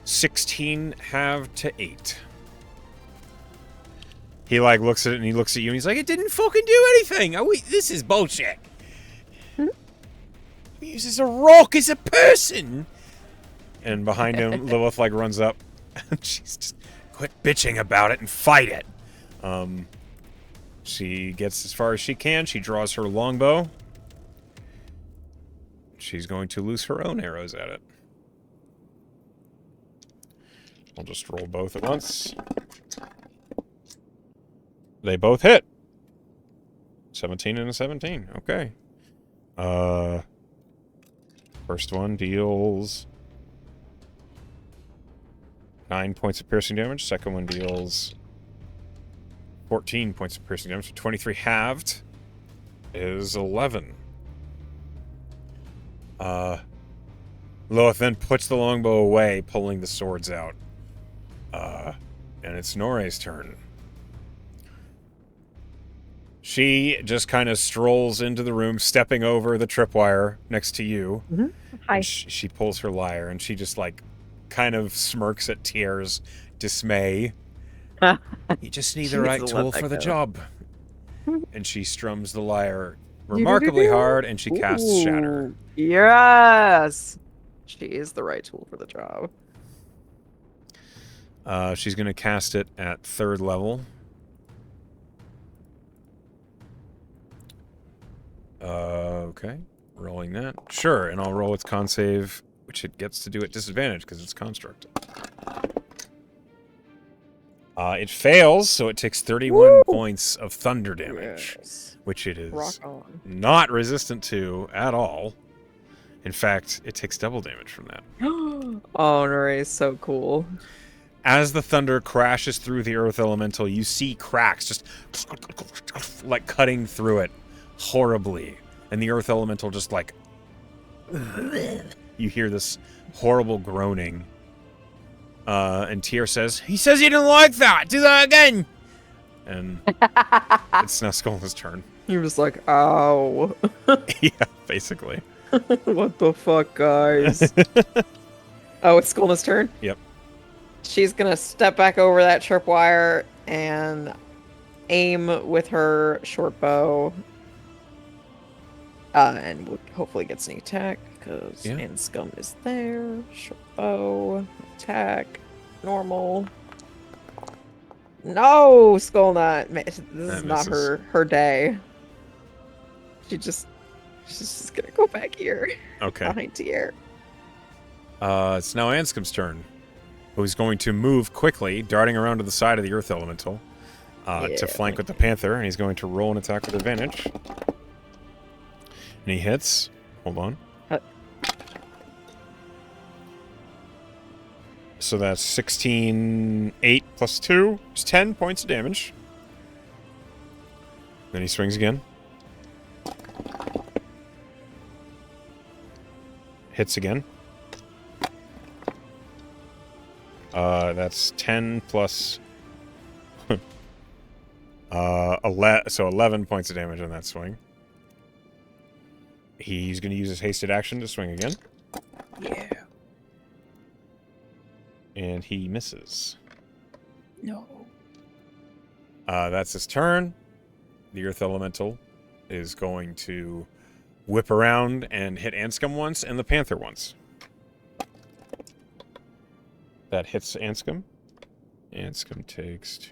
S1: 16 halved to 8. He, like, looks at it, and he looks at you, and he's like, it didn't fucking do anything! Oh, wait, this is bullshit! He uses a rock as a person! And behind him, Lilith, like, runs up, and she's just, quit bitching about it and fight it! She gets as far as she can. She draws her longbow. She's going to loose her own arrows at it. I'll just roll both at once. They both hit. 17 and a 17. Okay. First one deals 9 points of piercing damage. Second one deals 14 points of piercing damage. So 23 halved is 11. Lilith then puts the longbow away, pulling the swords out. And it's Nore's turn. She just kind of strolls into the room, stepping over the tripwire next to you.
S3: Mm-hmm. Hi.
S1: She pulls her lyre, and she just, like, kind of smirks at Tier's dismay. You just need the right tool for the job. And she strums the lyre remarkably hard, and she casts Shatter.
S2: Yes! She is the right tool for the job.
S1: She's going to cast it at 3rd level. Okay. Rolling that. Sure, and I'll roll its con save, which it gets to do at disadvantage because it's construct. It fails, so it takes 31 points of thunder damage, which it is not resistant to at all. In fact, it takes double damage from that.
S2: Oh, Nore is so cool.
S1: As the thunder crashes through the earth elemental, you see cracks just like cutting through it horribly. And the earth elemental just like... You hear this horrible groaning. And Tyr says, "He says he didn't like that! Do that again!" And it's now Skull's turn.
S2: You're just like, ow.
S1: Yeah, basically.
S2: What the fuck, guys? Oh, it's Skull's turn?
S1: Yep.
S2: She's gonna step back over that tripwire and aim with her short bow. And we'll hopefully get sneak attack, because Scum is there. Short bow, attack, normal. No, Skullnut. This is not her day. She's just gonna go back here.
S1: Okay.
S2: Behind Tier.
S1: It's now Anscom's turn, who's going to move quickly, darting around to the side of the Earth Elemental to flank with the Panther, and he's going to roll an attack with advantage. And he hits. Hold on. So that's 16, 8 plus 2 is 10 points of damage. Then he swings again. Hits again. That's 10 plus... 11 points of damage on that swing. He's going to use his hasted action to swing again.
S3: Yeah.
S1: And he misses.
S3: No.
S1: That's his turn. The Earth Elemental is going to whip around and hit Anscom once and the Panther once. That hits Anscombe. Anscombe takes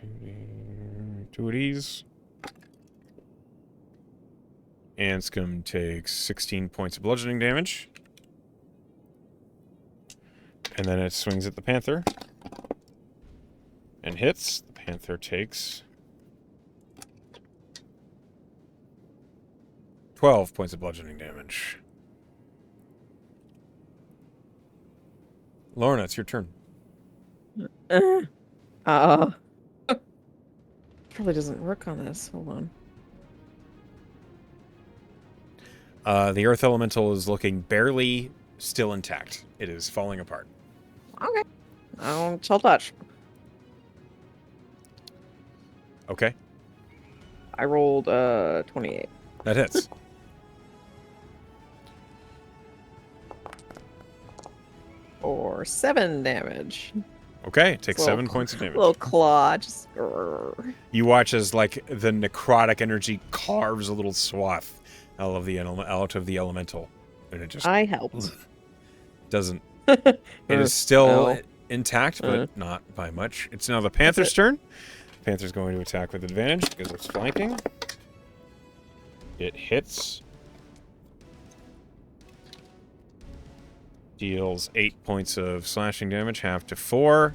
S1: 2 of these. Anscombe takes 16 points of bludgeoning damage. And then it swings at the panther. And hits. The panther takes 12 points of bludgeoning damage. Lorna, it's your turn.
S2: Probably doesn't work on this. Hold on.
S1: The earth elemental is looking barely still intact. It is falling apart.
S2: Okay. I'll touch.
S1: Okay,
S2: I rolled 28.
S1: that hits.
S2: Or 7 damage.
S1: Okay, take
S2: Little
S1: 7 points of damage.
S2: Little claw, just. Grrr.
S1: You watch as like the necrotic energy carves a little swath out of the elemental, and it just
S2: I helped.
S1: doesn't. It is still
S2: No.
S1: intact, but not by much. It's now the panther's turn. Panther's going to attack with advantage because it's flanking. It hits. Deals 8 points of slashing damage, half to 4.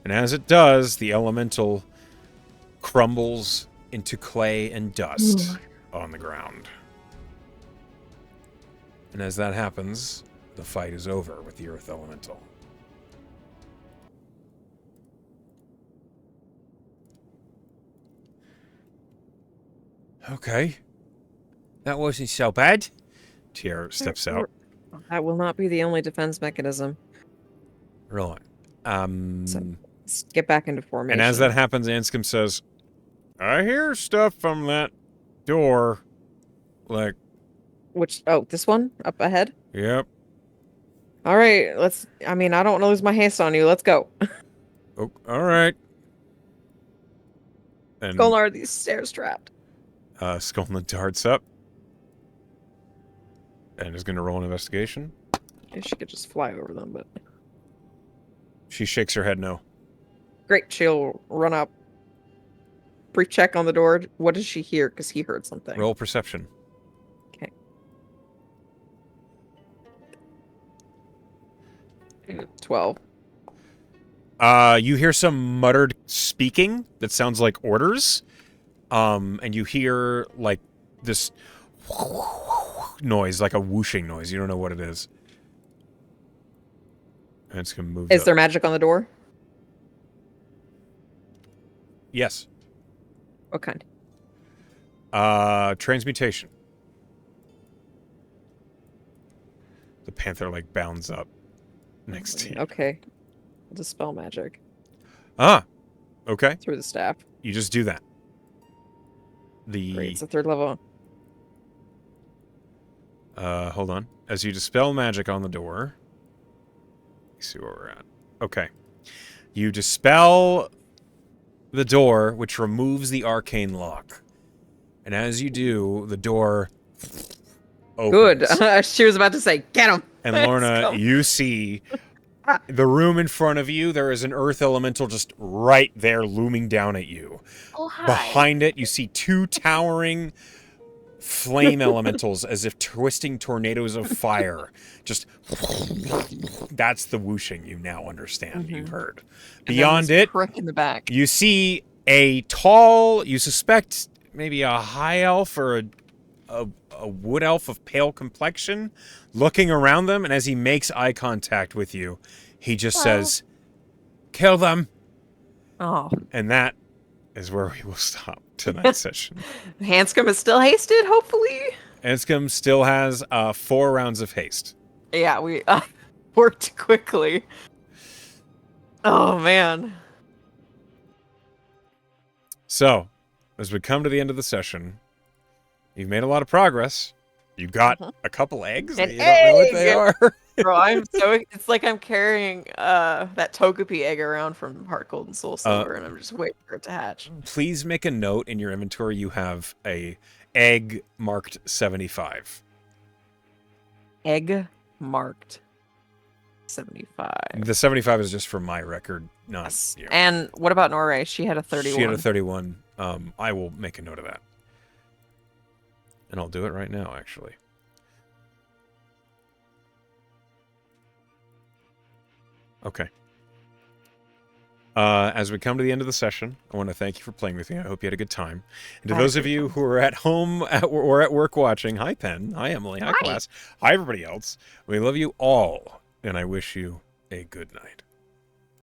S1: And as it does, the elemental crumbles into clay and dust on the ground. And as that happens, the fight is over with the earth elemental. Okay.
S4: That wasn't so bad.
S1: Tier steps out.
S2: That will not be the only defense mechanism.
S1: Right.
S2: Let's get back into formation.
S1: And as that happens, Anscombe says, I hear stuff from that door. Like,
S2: Which, this one? Up ahead?
S1: yep.
S2: All right, I don't want to lose my haste on you. Let's go.
S1: Oh, all right. And
S2: Skull, are these stairs trapped?
S1: Skolna darts up. And is going to roll an investigation.
S2: If she could just fly over them, but...
S1: She shakes her head no.
S2: Great, she'll run up. Brief check on the door. What does she hear? Because he heard something.
S1: Roll perception.
S2: Okay. 12.
S1: You hear some muttered speaking that sounds like orders. And you hear like this noise, like a whooshing noise. You don't know what it is. And it's gonna move.
S2: Is there magic on the door?
S1: Yes.
S2: What kind?
S1: Transmutation. The panther like bounds up next to you.
S2: Okay. Dispel magic
S1: Ah. Okay.
S2: through the staff.
S1: You just do that.
S2: Great, it's a 3rd level.
S1: Hold on. As you dispel magic on the door. Let's see where we're at. Okay. You dispel the door, which removes the arcane lock. And as you do, the door opens.
S2: Good. She was about to say, get him.
S1: And Lorna, you see the room in front of you. There is an earth elemental just right there looming down at you.
S3: Oh, hi.
S1: Behind it, you see 2 towering flame elementals as if twisting tornadoes of fire. Just that's the whooshing you now understand you heard. Beyond it,
S2: Prick in the back.
S1: you see a tall, you suspect maybe a high elf or a wood elf of pale complexion looking around them, and as he makes eye contact with you, he just says, "Kill them."
S2: Oh.
S1: And that is where we will stop tonight's session.
S2: Hanscom is still hasted, hopefully.
S1: Anscombe still has 4 rounds of haste.
S2: Yeah, we worked quickly. Oh, man.
S1: So, as we come to the end of the session, you've made a lot of progress. You got a couple eggs.
S2: An
S1: You don't know what they
S2: egg!
S1: are.
S2: Bro, I'm so... It's like I'm carrying that Togepi egg around from Heart Gold and Soul Silver, and I'm just waiting for it to hatch.
S1: Please make a note in your inventory. You have a egg marked 75.
S2: Egg marked 75.
S1: The 75 is just for my record, not
S2: Yes.
S1: yours.
S2: And what about Norway? She had a 31.
S1: She had a 31. I will make a note of that. And I'll do it right now, actually. Okay. As we come to the end of the session, I want to thank you for playing with me. I hope you had a good time. And to
S2: I had a
S1: those of
S2: great
S1: you
S2: time.
S1: who are at home or at work watching, hi, Penn. Hi, Emily. Hi,
S2: Hi.
S1: class. Hi, everybody else. We love you all, and I wish you a good night.